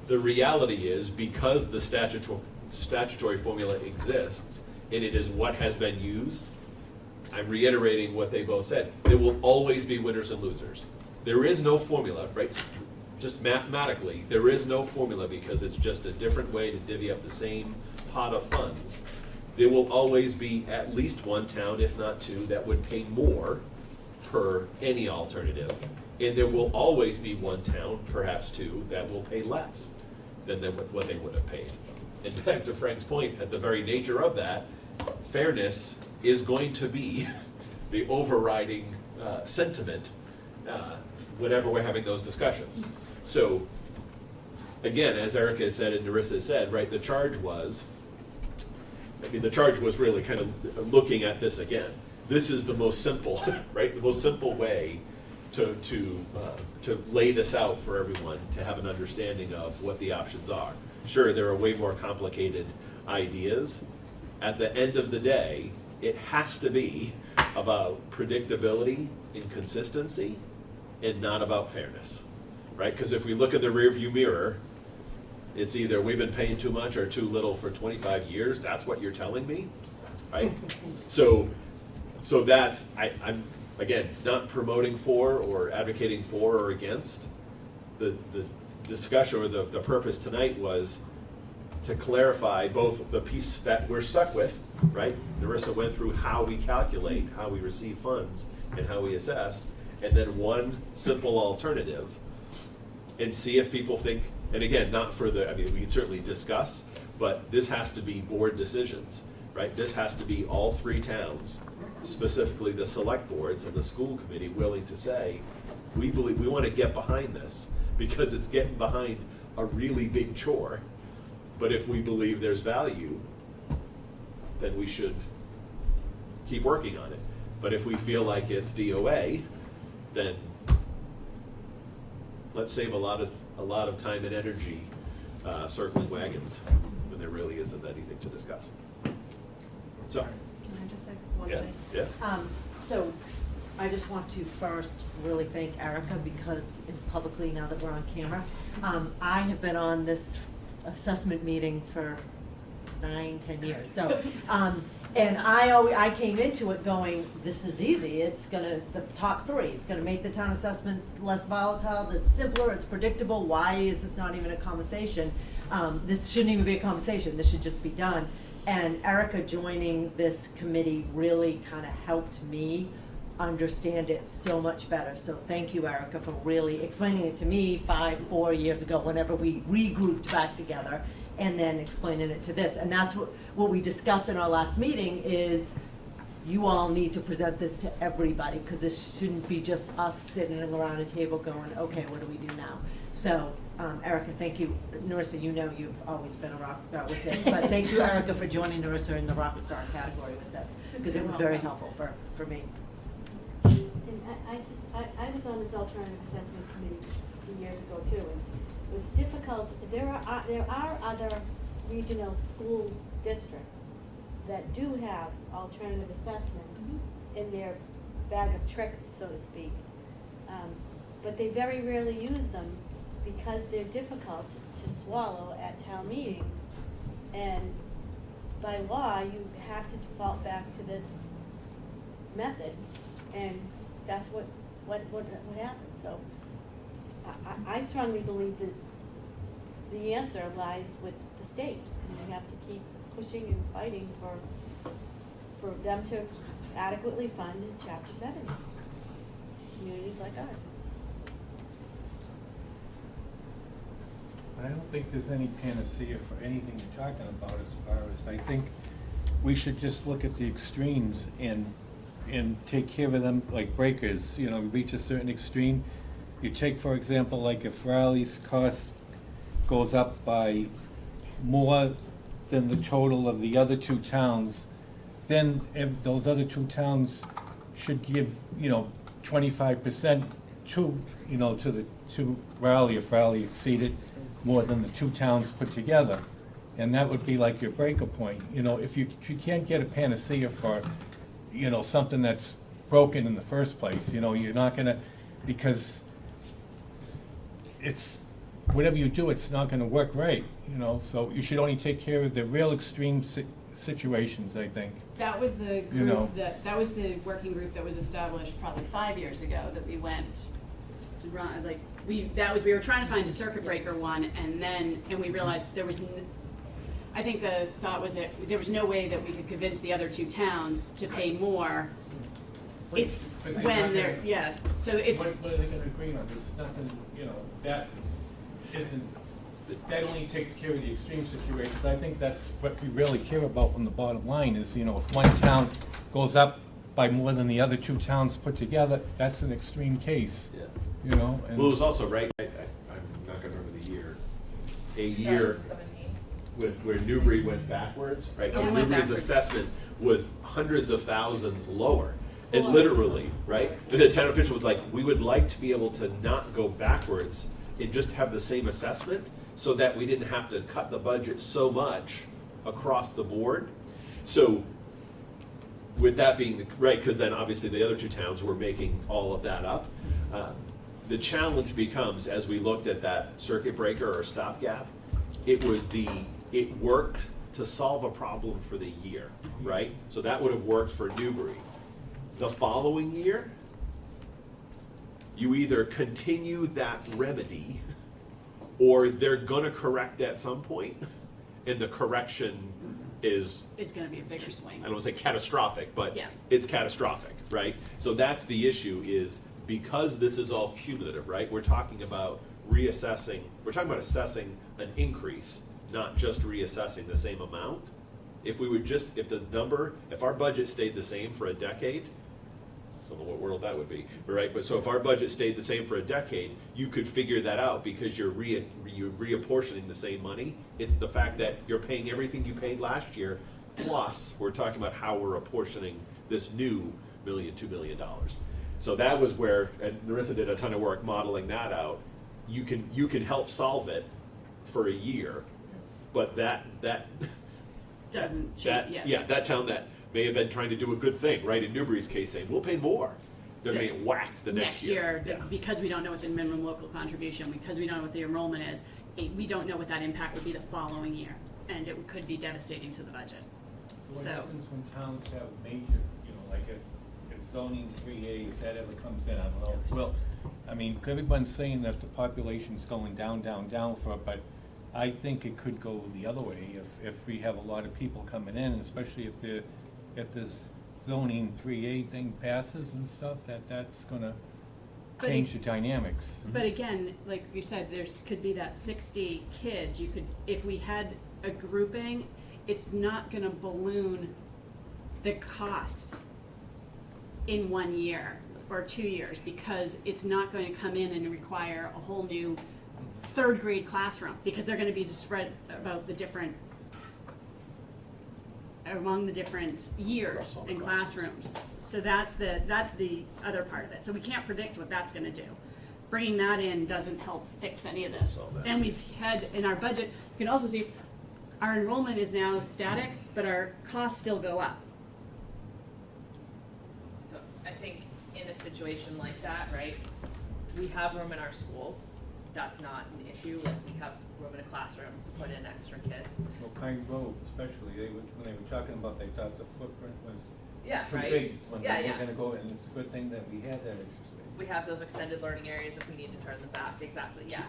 The reality is, because the statutory formula exists, and it is what has been used, I'm reiterating what they both said, there will always be winners and losers. There is no formula, right? Just mathematically, there is no formula because it's just a different way to divvy up the same pot of funds. There will always be at least one town, if not two, that would pay more per any alternative. And there will always be one town, perhaps two, that will pay less than what they would have paid. And back to Frank's point, at the very nature of that, fairness is going to be the overriding sentiment whenever we're having those discussions. So, again, as Erica said and Narissa said, right, the charge was really kind of looking at this again. This is the most simple, right, the most simple way to lay this out for everyone, to have an understanding of what the options are. Sure, there are way more complicated ideas. At the end of the day, it has to be about predictability and consistency and not about fairness, right? Because if we look in the rearview mirror, it's either we've been paying too much or too little for 25 years. That's what you're telling me, right? So that's, I'm, again, not promoting for or advocating for or against. The discussion or the purpose tonight was to clarify both the piece that we're stuck with, right? Narissa went through how we calculate, how we receive funds, and how we assess, and then one simple alternative, and see if people think, and again, not for the, I mean, we can certainly discuss, but this has to be board decisions, right? This has to be all three towns, specifically the select boards and the school committee, willing to say, we believe, we want to get behind this, because it's getting behind a really big chore. But if we believe there's value, then we should keep working on it. But if we feel like it's DOA, then let's save a lot of time and energy circling wagons when there really isn't anything to discuss. Sorry. Can I just say one Yeah, thing? yeah. So I just want to first really thank Erica, because publicly, now that we're on camera, I have been on this assessment meeting for 9-10 years. So, and I came into it going, this is easy. It's the top three. It's gonna make the town assessments less volatile. It's simpler. It's predictable. Why is this not even a conversation? This shouldn't even be a conversation. This should just be done. And Erica joining this committee really kind of helped me understand it so much better. So thank you, Erica, for really explaining it to me 4 years ago, whenever we regrouped back together, and then explaining it to this. And that's what we discussed in our last meeting is you all need to present this to everybody, because this shouldn't be just us sitting around a table going, okay, what do we do now? So, Erica, thank you. Narissa, you know you've always been a rock star with this, but thank you, Erica, for joining Narissa in the rock star category with this, because it was very helpful for me. And I was on this alternative assessment committee a few years ago too, and it was difficult. There are other regional school districts that do have alternative assessments in their bag of tricks, so to speak. But they very rarely use them because they're difficult to swallow at town meetings. And by law, you have to default back to this method, and that's what happens. So I strongly believe that the answer lies with the state, and we have to keep pushing and fighting for them to adequately fund Chapter 70, communities like ours. I don't think there's any panacea for anything you're talking about as far as, I think we should just look at the extremes and take care of them like breakers, you know, reach a certain extreme. You take, for example, like if Raleigh's cost goes up by more than the total of the other two towns, then if those other two towns should give, 25% to Raleigh if Raleigh exceeded more than the two towns put together. And that would be like your breaker point. If you can't get a panacea for, something that's broken in the first place, you're not gonna, because it's, whatever you do, it's not gonna work right, so you should only take care of the real extreme situations, I think. That was the You know. group, that was the working group that was established probably 5 years ago that we went to run, we were trying to find a circuit breaker one, and we realized I think the thought was that there was no way that we could convince the other two towns to pay more. It's But they're when not they're, gonna- yeah, so it's. What are they gonna agree on? There's nothing, that isn't, that only takes care of the extreme situations. I think that's what we really care about from the bottom line is, if one town goes up by more than the other two towns put together, that's an extreme case. Yeah. And Well, it was also, right, I'm not gonna remember the year, a year where Newbury went backwards, right? So Yeah, it went Newbury's backwards. assessment was hundreds of thousands lower. And literally, right? And the town official was like, we would like to be able to not go backwards and just have the same assessment so that we didn't have to cut the budget so much across the board. So with that being, right, because then obviously the other two towns were making all of that up. The challenge becomes, as we looked at that circuit breaker or stopgap, it worked to solve a problem for the year, right? So that would have worked for Newbury. The following year, you either continue that remedy or they're gonna correct at some point, and the correction is, It's gonna be a bigger swing. I don't wanna say catastrophic, but Yeah. it's catastrophic, right? So that's the issue is, because this is all cumulative, right? We're talking about reassessing, we're talking about assessing an increase, not just reassessing the same amount. If we would just, if our budget stayed the same for a decade, I don't know what world that would be, right? But so if our budget stayed the same for a decade, you could figure that out because you're reapportioning the same money. It's the fact that you're paying everything you paid last year, plus we're talking about how we're apportioning this new $2 million. So that was where, and Narissa did a ton of work modeling that out. You can help solve it for a year, but that Doesn't change, that town that may have been trying to do a good thing, right? In Newbury's case, saying we'll pay more, they're gonna get whacked the next year. Yeah. Because we don't know what the minimum local contribution, because we don't know what the enrollment is, we don't know what that impact would be the following year, and it could be devastating to the budget. What So, happens when towns have major, like if zoning 3A, if that ever comes in, I don't know. Well, I mean, everyone's saying that the population's going down for it, but I think it could go the other way if we have a lot of people coming in, especially if this zoning 3A thing passes and stuff, that's gonna But change the dynamics. but again, like you said, could be that 60 kids, if we had a grouping, it's not gonna balloon the costs in 1 year or 2 years, because it's not going to come in and require a whole new third grade classroom, because they're gonna be just spread about among the different years and classrooms. So that's the other part of it. So we can't predict what that's gonna do. Bringing that in doesn't help fix any of this. And we've had, in our budget, you can also see, our enrollment is now static, but our costs still go up. So I think in a situation like that, right, we have room in our schools. That's not an issue. Like, we have room in a classroom to put in extra kids. Well, Pine Grove especially, when they were talking about, they thought the footprint was Yeah, too right? big when Yeah, they were yeah. gonna go, and it's a good thing that we had that extra space. We have those extended learning areas if we need to turn them back, exactly, yeah.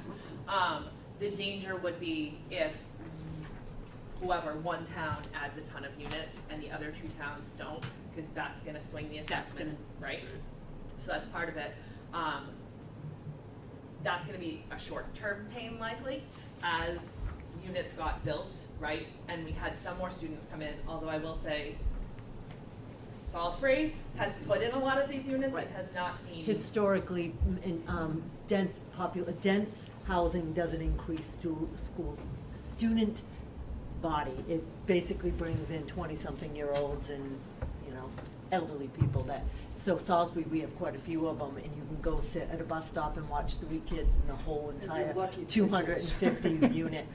The danger would be if whoever, one town adds a ton of units and the other two towns don't, because that's gonna swing the assessment, right? So that's part of it. That's gonna be a short-term pain likely, as units got built, right? And we had some more students come in, although I will say Salisbury has put in a lot of these units and has not seen. Historically, dense housing doesn't increase schools, student body. It basically brings in 20-something-year-olds and, elderly people so Salisbury, we have quite a few of them, and you can go sit at a bus stop and watch 3 kids in the whole entire lucky 3 250 unit.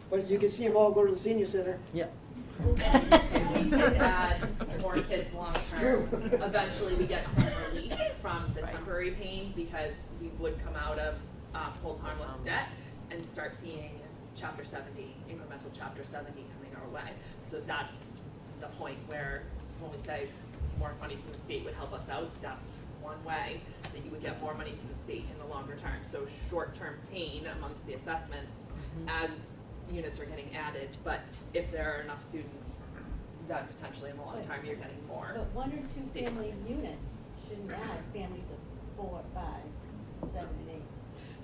But you can see them all go to the senior center. Yep. And we could add more kids long term. Eventually, we get some relief from the temporary pain, because we would come out of hold harmless debt and start seeing Chapter 70, incremental Chapter 70 coming our way. So that's the point where, when we say more money from the state would help us out, that's one way that you would get more money from the state in the longer term. So short-term pain amongst the assessments as units are getting added, but if there are enough students, then potentially in the long term you're getting more. But 1 or 2 state family money. units shouldn't add families of 4, 5, 7, and 8.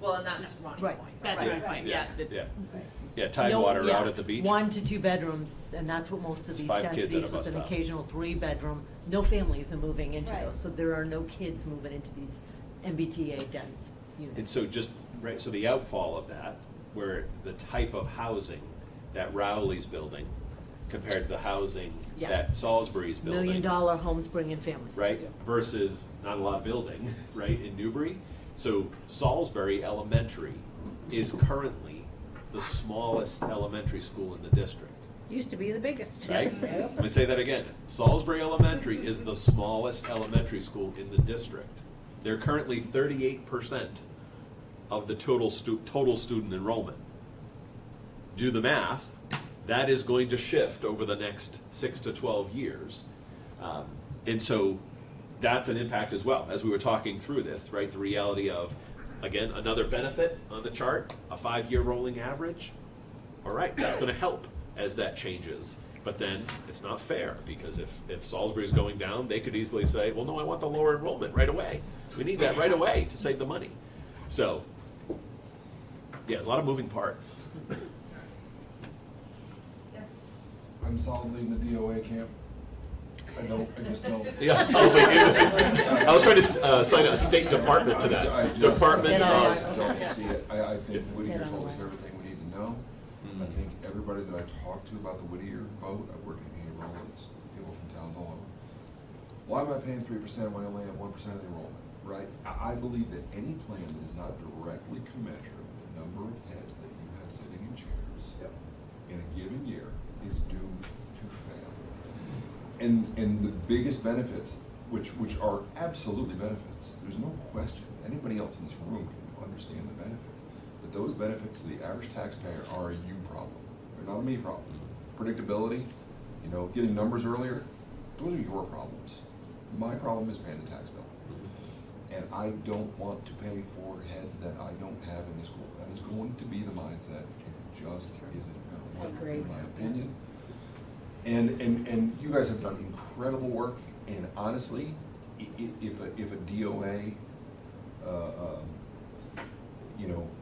Well, and that's Ronnie's Right. point. That's right? my point, Yeah, yeah. yeah. Right. Yeah, Tidewater No, yeah, out at the beach. 1 to 2 bedrooms, and that's what most of It's these 5 kids at a densities, bus with an stop. occasional 3-bedroom. No families are moving into Right. those, so there are no kids moving into these MBTA dense units. And so so the outfall of that, where the type of housing that Rowley's building compared to the housing Yeah. that Salisbury's building. $1 million homes bringing families. Right, versus not a lot of building, right, in Newbury. So Salisbury Elementary is currently the smallest elementary school in the district, Used to be the biggest. right? Let me say that again. Salisbury Elementary is the smallest elementary school in the district. They're currently 38% of the total student enrollment. Do the math, that is going to shift over the next 6 to 12 years. And so that's an impact as well, as we were talking through this, right? The reality of, again, another benefit on the chart, a 5-year rolling average. All right, that's going to help as that changes. But then it's not fair, because if Salisbury's going down, they could easily say, well, no, I want the lower enrollment right away. We need that right away to save the money. So, yeah, there's a lot of moving parts. I'm solidly in the DOA camp. I just don't. Yeah, solidly I was trying to assign a State Department to I that. just Department don't of. see it. I think Whittier Get on told the us way. everything we need to know. I think everybody that I talked to about the Whittier vote, I work in enrollments, people from towns all over. Why am I paying 3% when I only have 1% of the enrollment, right? I believe that any plan that is not directly commensurate with the number of heads that you have sitting in chairs in a given year is doomed to fail. And the biggest benefits, which are absolutely benefits, there's no question, anybody else in this room can understand the benefits, but those benefits to the average taxpayer are a you problem. They're not a me problem. Predictability, getting numbers earlier, those are your problems. My problem is paying the tax bill. And I don't want to pay for heads that I don't have in the school. That is going to be the mindset, and it just isn't going to work, in my opinion. And you guys have done incredible work, and honestly, if a DOA,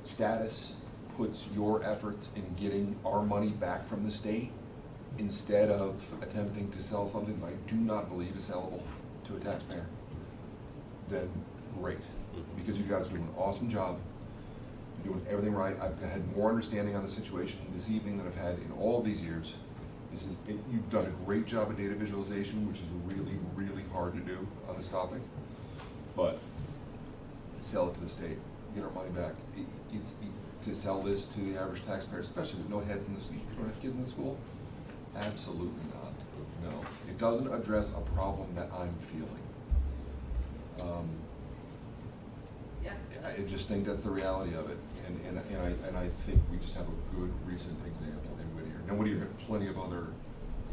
status puts your efforts in getting our money back from the state, instead of attempting to sell something that I do not believe is sellable to a taxpayer, then great, because you guys are doing an awesome job. You're doing everything right. I've had more understanding on the situation this evening than I've had in all of these years. You've done a great job of data visualization, which is really, really hard to do on this topic. But sell it to the state, get our money back. To sell this to the average taxpayer, especially with no heads in the school. If you don't have kids in the school, absolutely not. No, it doesn't address a problem that I'm feeling. I just think that's the reality of it, and I think we just have a good recent example in Whittier. Now Whittier had plenty of other,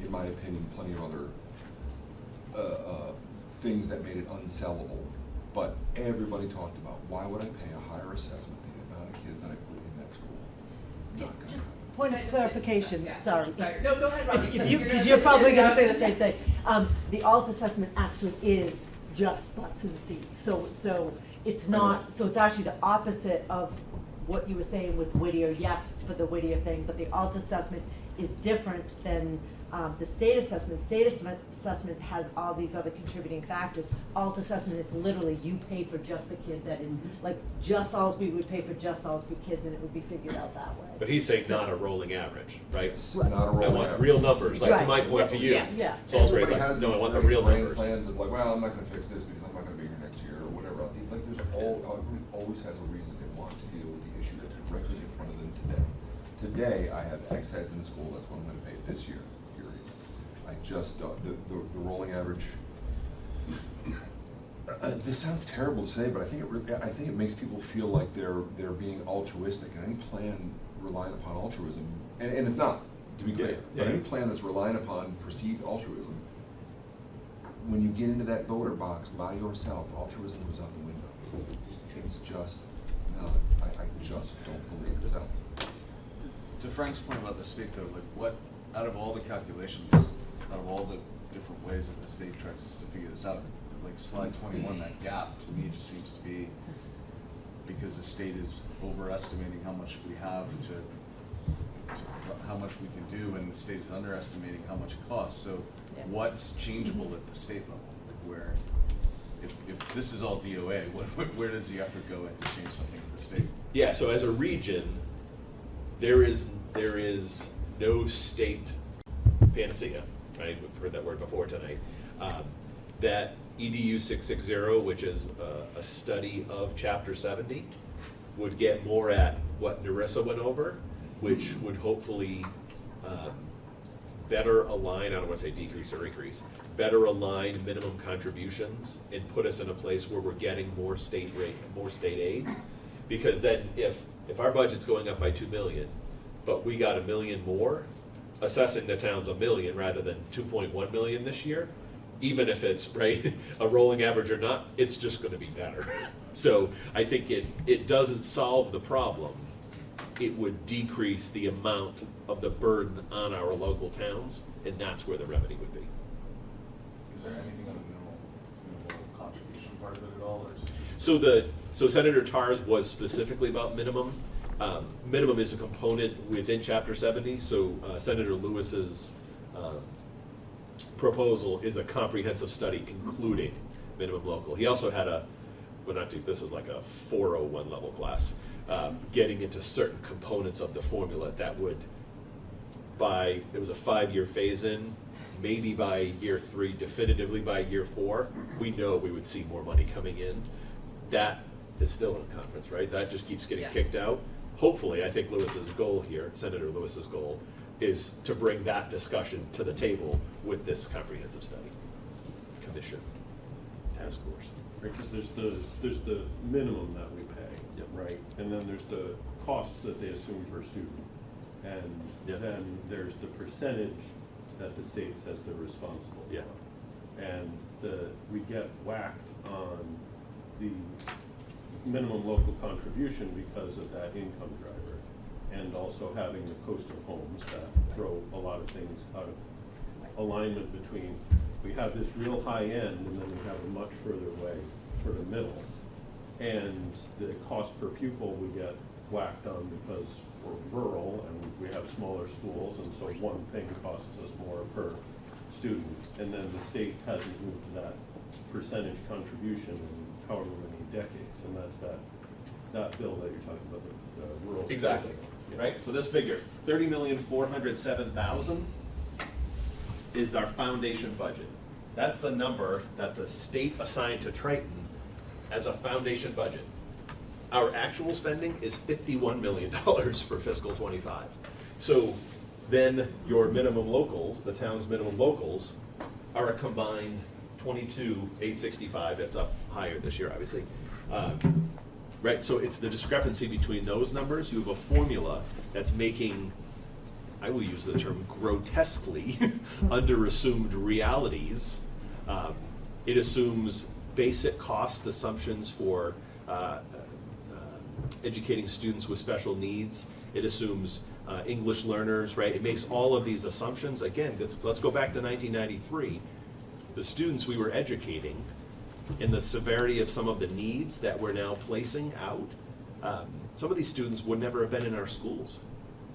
in my opinion, things that made it unsellable. But everybody talked about, why would I pay a higher assessment than the amount of kids that I put in that school? Not gonna Just happen. point Can I of just say- clarification, yeah, sorry. No, go ahead, Robbie. Because you're probably gonna say the same thing. The alt assessment actually is just butts in seats, so it's not, so it's actually the opposite of what you were saying with Whittier, yes, for the Whittier thing, but the alt assessment is different than the state assessment. State assessment has all these other contributing factors. Alt assessment is literally you pay for just the kid that is, like, just Salisbury would pay for just Salisbury kids, and it would be figured out that way. But he's saying not a rolling average, right? Not a I rolling want average. real numbers, like to Right. my point to you. Yeah. Salisbury, Everybody like, has no, I these want the very real grand numbers. plans of like, well, I'm not gonna fix this because I'm not gonna be here next year or whatever. Like, there's everybody always has a reason they want to deal with the issue that's directly in front of them today. Today, I have X heads in the school, that's what I'm gonna pay this year, period. I just, the rolling average, this sounds terrible to say, but I think it makes people feel like they're being altruistic, and any plan relying upon altruism, and it's not, to be clear, but any plan that's relying upon perceived altruism, when you get into that voter box by yourself, altruism goes out the window. It's just not, I just don't believe it's out. To Frank's point about the state though, like what, out of all the calculations, out of all the different ways that the state tries to figure this out, like slide 21, that gap to me just seems to be because the state is overestimating how much we have to how much we can do, and the state is underestimating how much it costs. So what's changeable at the state level? Like where, if this is all DOA, where does the effort go in to change something at the state? Yeah, so as a region, there is no state panacea, right? We've heard that word before tonight. That EDU 660, which is a study of Chapter 70, would get more at what Narissa went over, which would hopefully better align, I don't want to say decrease or increase, better align minimum contributions and put us in a place where we're getting more state aid. Because then if our budget's going up by 2 million, but we got $1 million more, assessing the town's $1 million rather than 2.1 million this year, even if it's right a rolling average or not, it's just going to be better. So I think it doesn't solve the problem. It would decrease the amount of the burden on our local towns, and that's where the remedy would be. Is there anything on the minimal contribution part of it at all, or is it just? So Senator Tarr's was specifically about minimum. Minimum is a component within Chapter 70, so Senator Lewis's proposal is a comprehensive study including minimum local. He also had this is like a 401 level class, getting into certain components of the formula that would, it was a 5-year phase-in, maybe by year 3, definitively by year 4, we know we would see more money coming in. That is still in conference, right? That just keeps getting kicked out. Hopefully, I think Lewis's goal here, Senator Lewis's goal, is to bring that discussion to the table with this comprehensive study commission task force. Right, because there's the minimum that we pay, right? And then there's the cost that they assume per student. And then there's the percentage that the state says they're responsible for. And we get whacked on the minimum local contribution because of that income driver. And also having the coastal homes that throw a lot of things out of alignment between, we have this real high end and then we have a much further way for the middle. And the cost per pupil we get whacked on because we're rural and we have smaller schools, and so one thing costs us more per student. And then the state hasn't moved to that percentage contribution in however many decades, and that's that bill that you're talking about, the rural schools. Exactly. Right? So this figure, 30,407,000 is our foundation budget. That's the number that the state assigned to Triton as a foundation budget. Our actual spending is $51 million for fiscal 25. So then your minimum locals, the town's minimum locals, are a combined 22,865. That's up higher this year, obviously. Right, so it's the discrepancy between those numbers. You have a formula that's making, I will use the term grotesquely, under-assumed realities. It assumes basic cost assumptions for educating students with special needs It assumes English learners, right? It makes all of these assumptions. Again, let's go back to 1993. The students we were educating and the severity of some of the needs that we're now placing out, some of these students would never have been in our schools.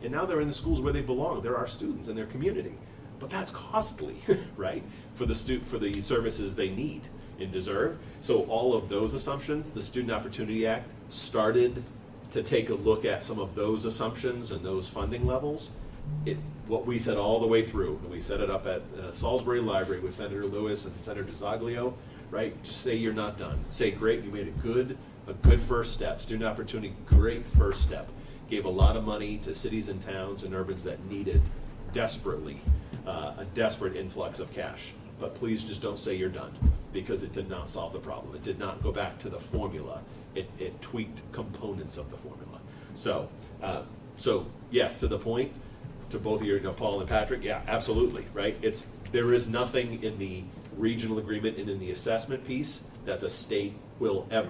And now they're in the schools where they belong. They're our students in their community. But that's costly, right, for the services they need and deserve. So all of those assumptions, the Student Opportunity Act started to take a look at some of those assumptions and those funding levels. What we said all the way through, and we set it up at Salisbury Library with Senator Lewis and Senator Zaglio, right? Just say you're not done. Say, great, you made a good first step. Student Opportunity, great first step. Gave a lot of money to cities and towns and urbans that needed desperately a desperate influx of cash. But please just don't say you're done, because it did not solve the problem. It did not go back to the formula. It tweaked components of the formula. So yes, to the point, to both of you, Paul and Patrick, yeah, absolutely, right? There is nothing in the regional agreement and in the assessment piece that the state will ever,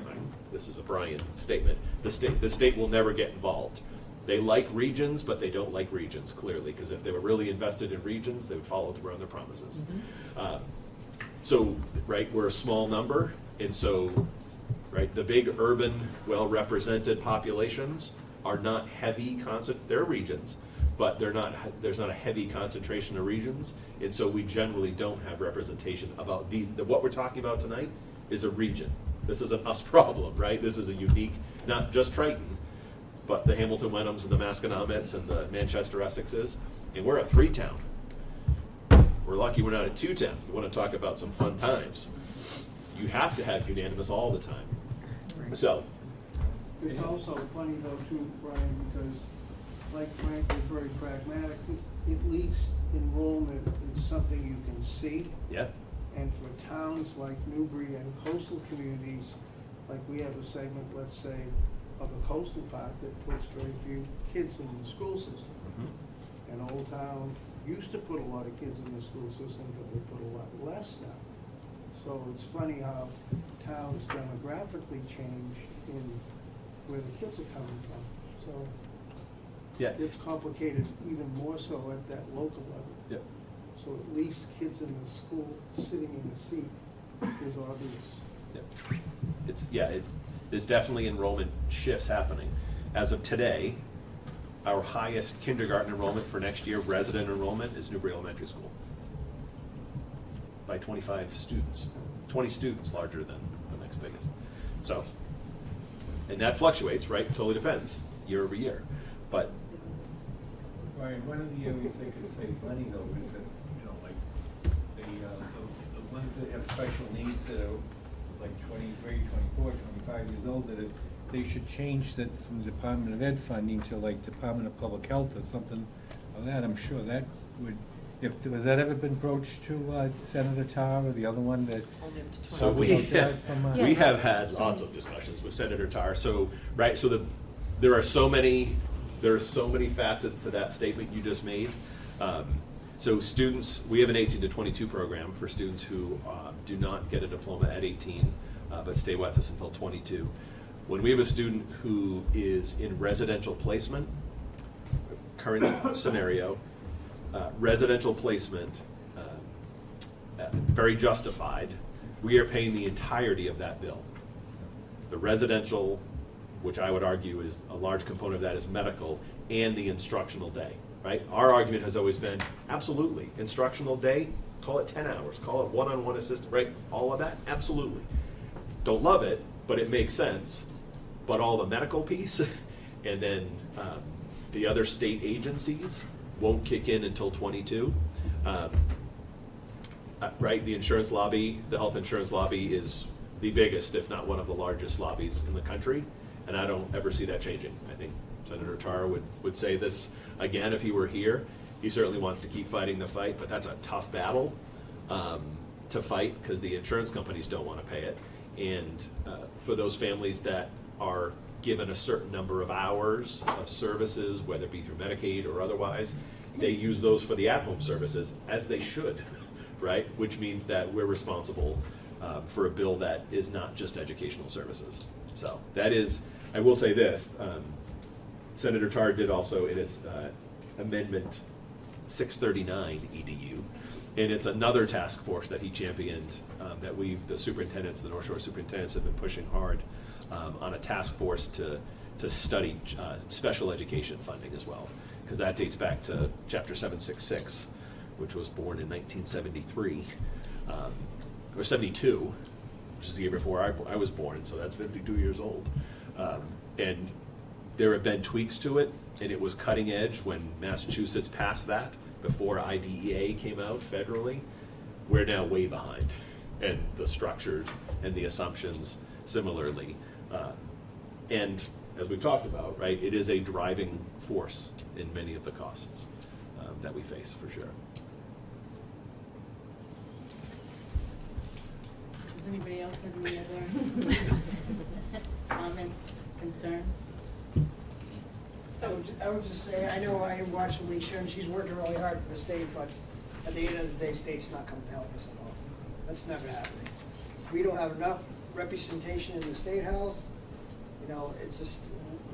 this is a Brian statement, the state will never get involved. They like regions, but they don't like regions, clearly, because if they were really invested in regions, they would follow through on their promises. So, right, we're a small number, and so, right, the big urban, well-represented populations are not heavy, they're regions, but there's not a heavy concentration of regions, and so we generally don't have representation about these. What we're talking about tonight is a region. This is an us problem, right? This is a unique, not just Triton, but the Hamilton Wenhams and the Masconomet's and the Manchester Essexes, and we're a 3-town. We're lucky we're not a 2-town. You want to talk about some fun times. You have to have unanimous all the time. So. It's also funny though too, Brian, because like Frank was very pragmatic, at least enrollment is something you can see. Yeah. And for towns like Newbury and coastal communities, like we have a segment, let's say, of a coastal park that puts very few kids in the school system. And Old Town used to put a lot of kids in the school system, but they put a lot less now. So it's funny how towns demographically change in where the kids are coming from. So yeah, it's complicated even more so at that local level. Yep. So at least kids in the school sitting in the seat is obvious. Yep. There's definitely enrollment shifts happening. As of today, our highest kindergarten enrollment for next year, resident enrollment, is Newbury Elementary School. By 25 students. 20 students larger than the next biggest. So, and that fluctuates, right? Totally depends, year over year. But Right, one of the areas they could save money though is that, like the ones that have special needs that are like 23, 24, 25 years old, that they should change that from Department of Ed funding to like Department of Public Health or something of that. I'm sure that would, has that ever been broached to Senator Tarr or the other one that? So we have had lots of discussions with Senator Tarr. So right, so there are so many facets to that statement you just made. So students, we have an 18 to 22 program for students who do not get a diploma at 18, but stay with us until 22. When we have a student who is in residential placement, current scenario, residential placement, very justified, we are paying the entirety of that bill. The residential, which I would argue is a large component of that, is medical, and the instructional day, right? Our argument has always been, absolutely, instructional day, call it 10 hours, call it one-on-one assistant, right? All of that, absolutely. Don't love it, but it makes sense. But all the medical piece, and then the other state agencies won't kick in until 22. Right, the insurance lobby, the health insurance lobby is the biggest, if not one of the largest lobbies in the country. And I don't ever see that changing. I think Senator Tarr would say this again if he were here. He certainly wants to keep fighting the fight, but that's a tough battle to fight because the insurance companies don't want to pay it. And for those families that are given a certain number of hours of services, whether it be through Medicaid or otherwise, they use those for the at-home services, as they should, right? Which means that we're responsible for a bill that is not just educational services. So that is, I will say this, Senator Tar did also in its amendment 639 EDU, and it's another task force that he championed that the superintendents, the North Shore superintendents, have been pushing hard on a task force to study special education funding as well, because that dates back to Chapter 766, which was born in 1973 or 72, which is the year before I was born, so that's 52 years old. And there have been tweaks to it, and it was cutting edge when Massachusetts passed that before IDEA came out federally. We're now way behind, and the structures and the assumptions similarly. And as we've talked about, right, it is a driving force in many of the costs that we face, for sure. Does anybody else have any other comments, concerns? I would just say, I know I watched Alicia, and she's working really hard for the state, but at the end of the day, state's not coming to help us at all. That's never happening. We don't have enough representation in the State House. You know, it's just,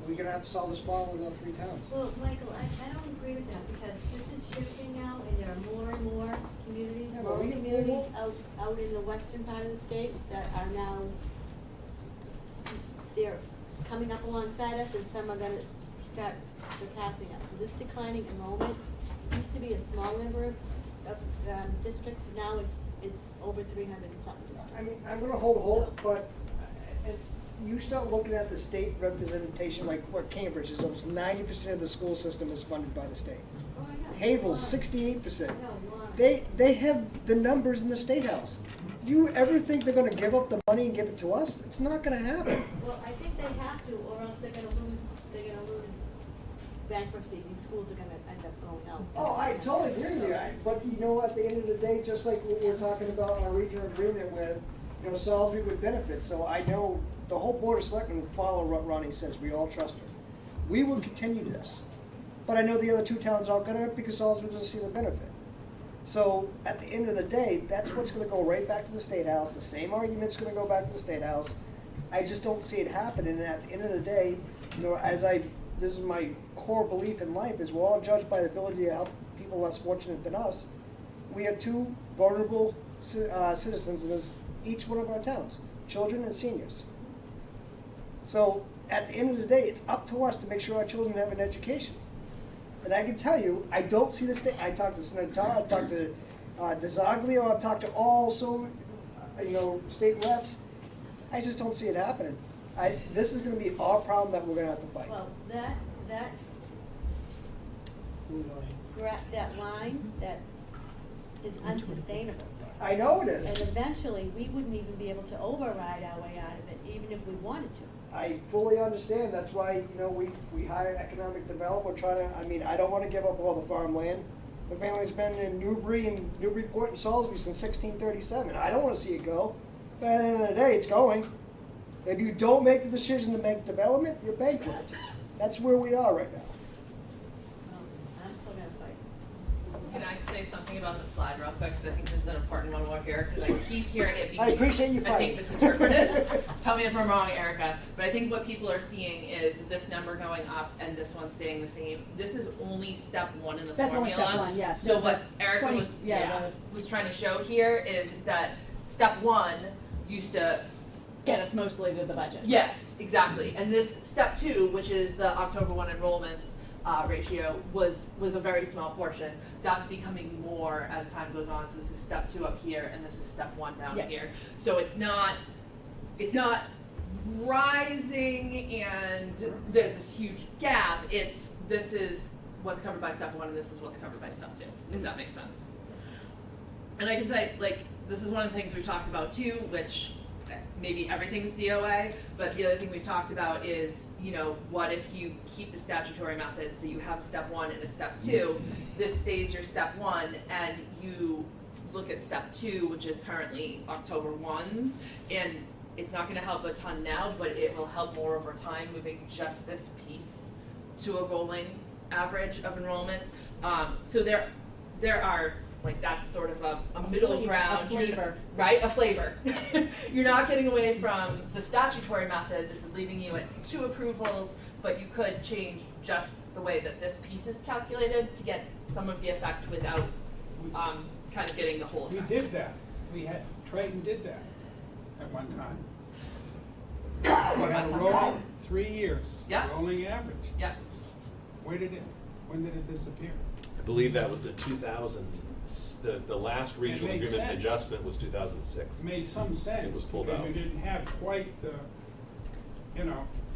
we're gonna have to solve this problem with all three towns. Well, Michael, I don't agree with that, because this is shifting now, and there are more and more communities, Yeah, but rural we- communities out in the western part of the state that are now, they're coming up alongside us, and some are gonna start surpassing us. So this declining enrollment used to be a small number of districts, now it's over 300 and something districts. I mean, I'm gonna hold hope, but you start looking at the state representation, like where Cambridge is, almost 90% of the school system is funded by the state. Oh, I know. Haverhill's 68%. No, Lawrence. They have the numbers in the State House. You ever think they're gonna give up the money and give it to us? It's not gonna happen. Well, I think they have to, or else they're gonna lose bankruptcy. These schools are gonna end up going out. Oh, I totally agree with you, but you know, at the end of the day, just like what we're talking about our regional agreement with, you know, Salisbury would benefit, so I know the whole Board of Selectmen will follow what Ronnie says, we all trust her. We will continue this, but I know the other two towns aren't gonna, because Salisbury doesn't see the benefit. So, at the end of the day, that's what's gonna go right back to the State House, the same argument's gonna go back to the State House. I just don't see it happening, and at the end of the day, you know, this is my core belief in life, is we're all judged by the ability to help people less fortunate than us. We have two vulnerable citizens in each one of our towns, children and seniors. So, at the end of the day, it's up to us to make sure our children have an education. And I can tell you, I don't see the state, I talked to Senator Tar, I talked to DeZoglio, I've talked to all state reps. I just don't see it happening. This is gonna be our problem that we're gonna have to fight. Well, that line, that is unsustainable. I know it is. And eventually, we wouldn't even be able to override our way out of it, even if we wanted to. I fully understand, that's why, you know, we hired an economic developer, I don't wanna give up all the farmland. My family's been in Newburyport and Salisbury since 1637, I don't wanna see it go. But at the end of the day, it's going. If you don't make the decision to make development, you're bankrupt. That's where we are right now. I'm still gonna fight. Can I say something about the slide real quick, because I think this is an important one more here, because I keep hearing it being, I appreciate you I fighting. think misinterpreted. Tell me if I'm wrong, Erica, but I think what people are seeing is this number going up and this one staying the same. This is only step one in the That's only formula. step one, yes. So No, what but Erica 20 was, yeah, was trying to show here is that step one used to Get us mostly to the budget. Yes, exactly. And this step two, which is the October 1 enrollments ratio, was a very small portion. That's becoming more as time goes on. So this is step two up here, and this is step one down here. So it's not rising, and there's this huge gap. This is what's covered by step one, and this is what's covered by step two. If that makes sense. And I can say, like, this is one of the things we've talked about too, which maybe everything's DOA, but the other thing we've talked about is, you know, what if you keep the statutory method, so you have step one and a step two, this stays your step one, and you look at step two, which is currently October 1s, and it's not gonna help a ton now, but it will help more over time, moving just this piece to a rolling average of enrollment. So there are, like, that's sort of a middle ground. A flavor. Right, a flavor. You're not getting away from the statutory method. This is leaving you at 2 approvals, but you could change just the way that this piece is calculated to get some of the effect without, kind of getting the whole We effect. did that. Triton did that at one time. We had a rolling 3 years. Yeah. Rolling average. Yeah. When did it disappear? I believe that was the 2000, the last regional It makes agreement sense. adjustment was 2006. Made some It was sense pulled because out. you didn't have quite the,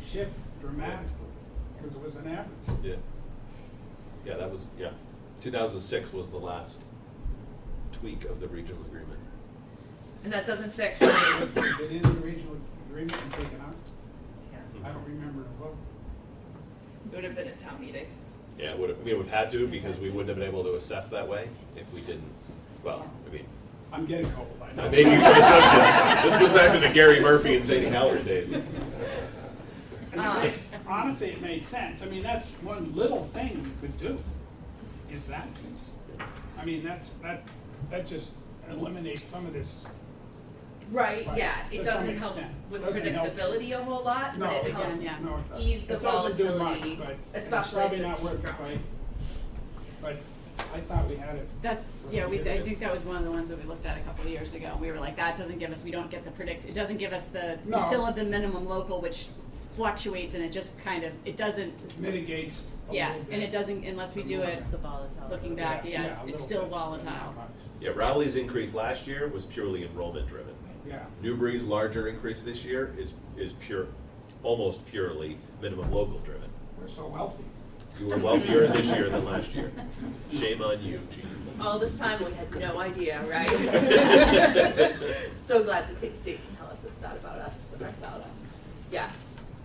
shift dramatically, because it was an average. Yeah. Yeah, that was, 2006 was the last tweak of the regional agreement. And that doesn't fix. Was it in the regional agreement and taken out? I don't remember the vote. It would have been at town meetings. Yeah, it would have had to, because we wouldn't have been able to assess that way if we didn't, well, I mean, I'm getting old, I know. maybe some assumptions. This goes back to the Gary Murphy and Sadie Howard days. Honestly, it made sense. I mean, that's one little thing you could do, is that piece. I mean, that just eliminates some of this. Right, Right, yeah, it to some doesn't help extent. with Doesn't help. predictability a whole lot, No, but it it helps doesn't. No, it doesn't. ease the It doesn't do much, volatility, but it's especially probably if this not worth is the growing. fight. But I thought we had it. That's, yeah, I think that was one of the ones that we looked at a couple of years ago. We were like, that doesn't give us, we don't get the it doesn't give us we No. still have the minimum local, which fluctuates, and it just kind of, it doesn't, It mitigates a yeah, little bit. and it doesn't, unless we do it, It's the volatile. looking back, Yeah, yeah, a little it's still bit, but volatile. not much. Yeah, Rowley's increase last year was purely enrollment driven. Yeah. Newbury's larger increase this year is almost purely minimum local driven. We're so wealthy. You were wealthier this year than last year. Shame on you, Gene. All this time, we had no idea, right? So glad the state can tell us that about us, ourselves. Yeah.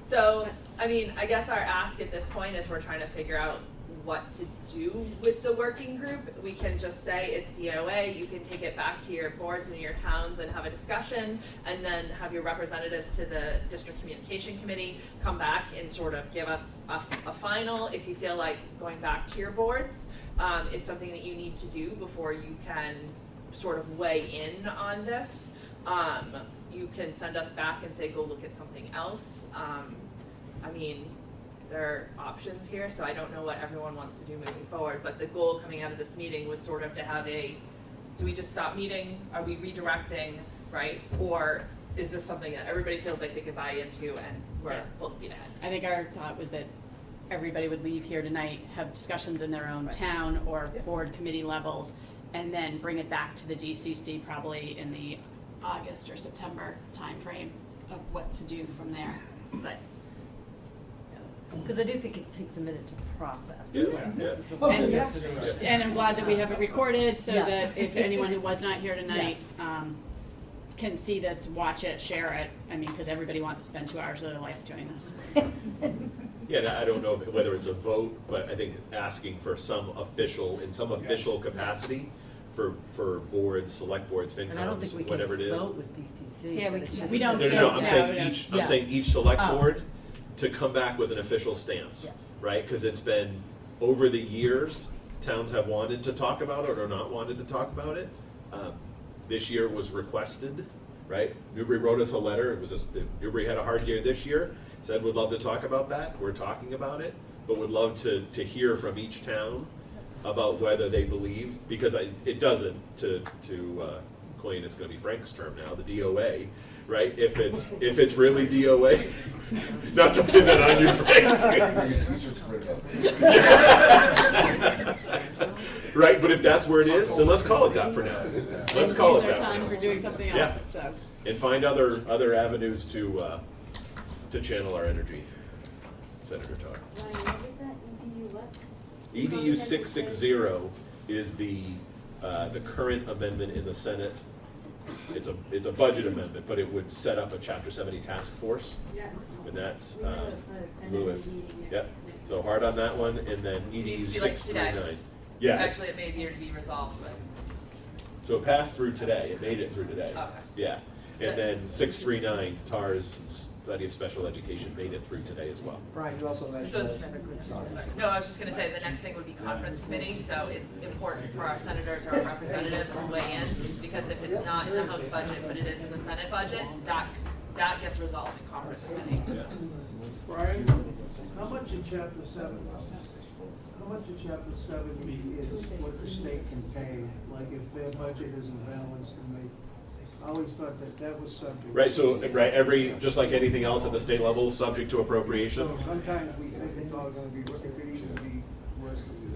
So, I mean, I guess our ask at this point is we're trying to figure out what to do with the working group. We can just say it's DOA, you can take it back to your boards and your towns and have a discussion, and then have your representatives to the district communication committee come back and sort of give us a final. If you feel like going back to your boards is something that you need to do before you can sort of weigh in on this, you can send us back and say, go look at something else. I mean, there are options here, so I don't know what everyone wants to do moving forward, but the goal coming out of this meeting was sort of to have do we just stop meeting? Are we redirecting, right? Or is this something that everybody feels like they could buy into and we're full speed ahead? I think our thought was that everybody would leave here tonight, have discussions in their own town or board committee levels, and then bring it back to the DCC probably in the August or September timeframe of what to do from there. But Because I do think it takes a minute to process. Yeah, Like, this is a And- lot yesterday. And I'm glad that we have it recorded so Yeah. that if anyone who was not here tonight can see this, watch it, share it. I mean, because everybody wants to spend 2 hours of their life doing this. Yeah, and I don't know whether it's a vote, but I think asking for some official capacity for boards, select boards, And I don't think we FinComs, can whatever it is. vote with DCC. Yeah, we but it's can- just- We don't- No, I'm Yeah, saying yeah. each, Yeah. each select Oh. board to come back with an official stance, Yeah. right? Because it's been, over the years, towns have wanted to talk about it or not wanted to talk about it. This year was requested, right? Newbury wrote us a letter, Newbury had a hard year this year, said would love to talk about that, we're talking about it, but would love to hear from each town about whether they believe, because it doesn't, to coin, it's gonna be Frank's term now, the DOA, right? If it's really DOA, not to pin that on you, Frank. Right, but if that's where it is, then let's call it that for now. Let's call it Use our that. time for doing something else, Yeah. so. And find other avenues to channel our energy, Senator Tar. Ryan, what is that, EDU what? EDU 660 is the current amendment in the Senate. It's a budget amendment, but it would set up a Chapter 70 task force, and that's Lewis. Yep. So hard on that one, and then EDU Needs to be like 639. today. Yeah. Actually, it may be to be resolved, but. So it passed through today. It made it through today. Okay. Yeah. And then 639, TAR's study of special education, made it through today as well. Brian, you also mentioned. No, I was just gonna say, the next thing would be conference committee, so it's important for our senators or our representatives to weigh in, because if it's not in the House budget, but it is in the Senate budget, that gets resolved in conference committee. Brian, How much of chapter 70? How much of chapter 70 is what the state can pay? Like if their budget isn't balanced and they, I always thought that was subject. Right, so, right, just like anything else at the state level, subject to appropriation. So sometimes we think it's all gonna be, it could even be worse than you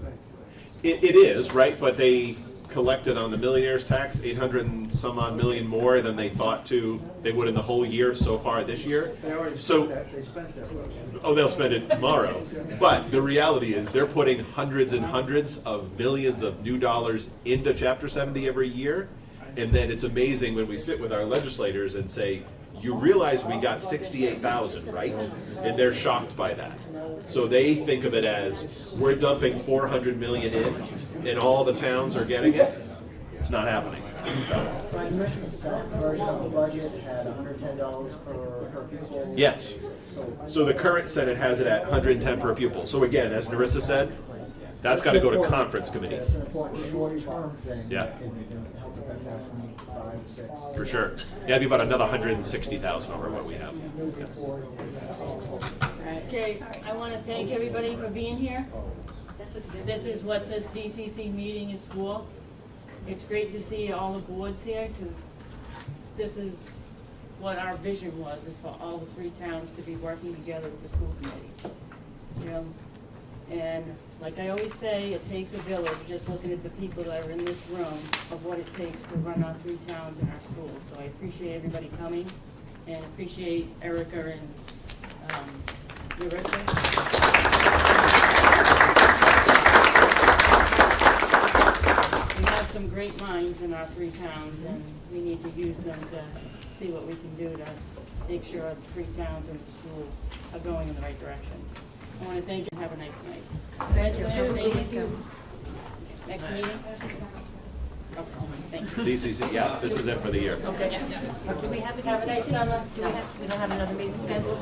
think. It is, right, but they collected on the millionaire's tax 800 and some odd million more than they thought they would in the whole year so far this year. They already So, spent that, they spent that. oh, they'll spend it tomorrow. But the reality is they're putting hundreds and hundreds of millions of new dollars into Chapter 70 every year. And then it's amazing when we sit with our legislators and say, you realize we got 68,000, right? And they're shocked by that. So they think of it as, we're dumping 400 million in, and all the towns are getting it. It's not happening. Brian, you mentioned the Senate version of the budget had $110 per pupil. Yes. So the current Senate has it at 110 per pupil. So again, as Narissa said, that's got to go to conference committee. It's an important short-term thing. Yeah. That can help with FY 25, 6. For sure. Yeah, it'd be about another 160,000 over what we have. Okay, I want to thank everybody for being here. This is what this DCC meeting is for. It's great to see all the boards here, because this is what our vision was, is for all the 3 towns to be working together with the school committee. You know, and like I always say, it takes a village, just looking at the people that are in this room, of what it takes to run our 3 towns and our schools. So I appreciate everybody coming, and appreciate Erica and Narissa. We have some great minds in our 3 towns, and we need to use them to see what we can do to make sure the 3 towns and the school are going in the right direction. I want to thank you and have a nice night. Thank you. Next meeting? Okay, thank you. DCC, yeah, this is it for the year. Okay. Do we have a Have a nice summer. we don't have another meeting scheduled?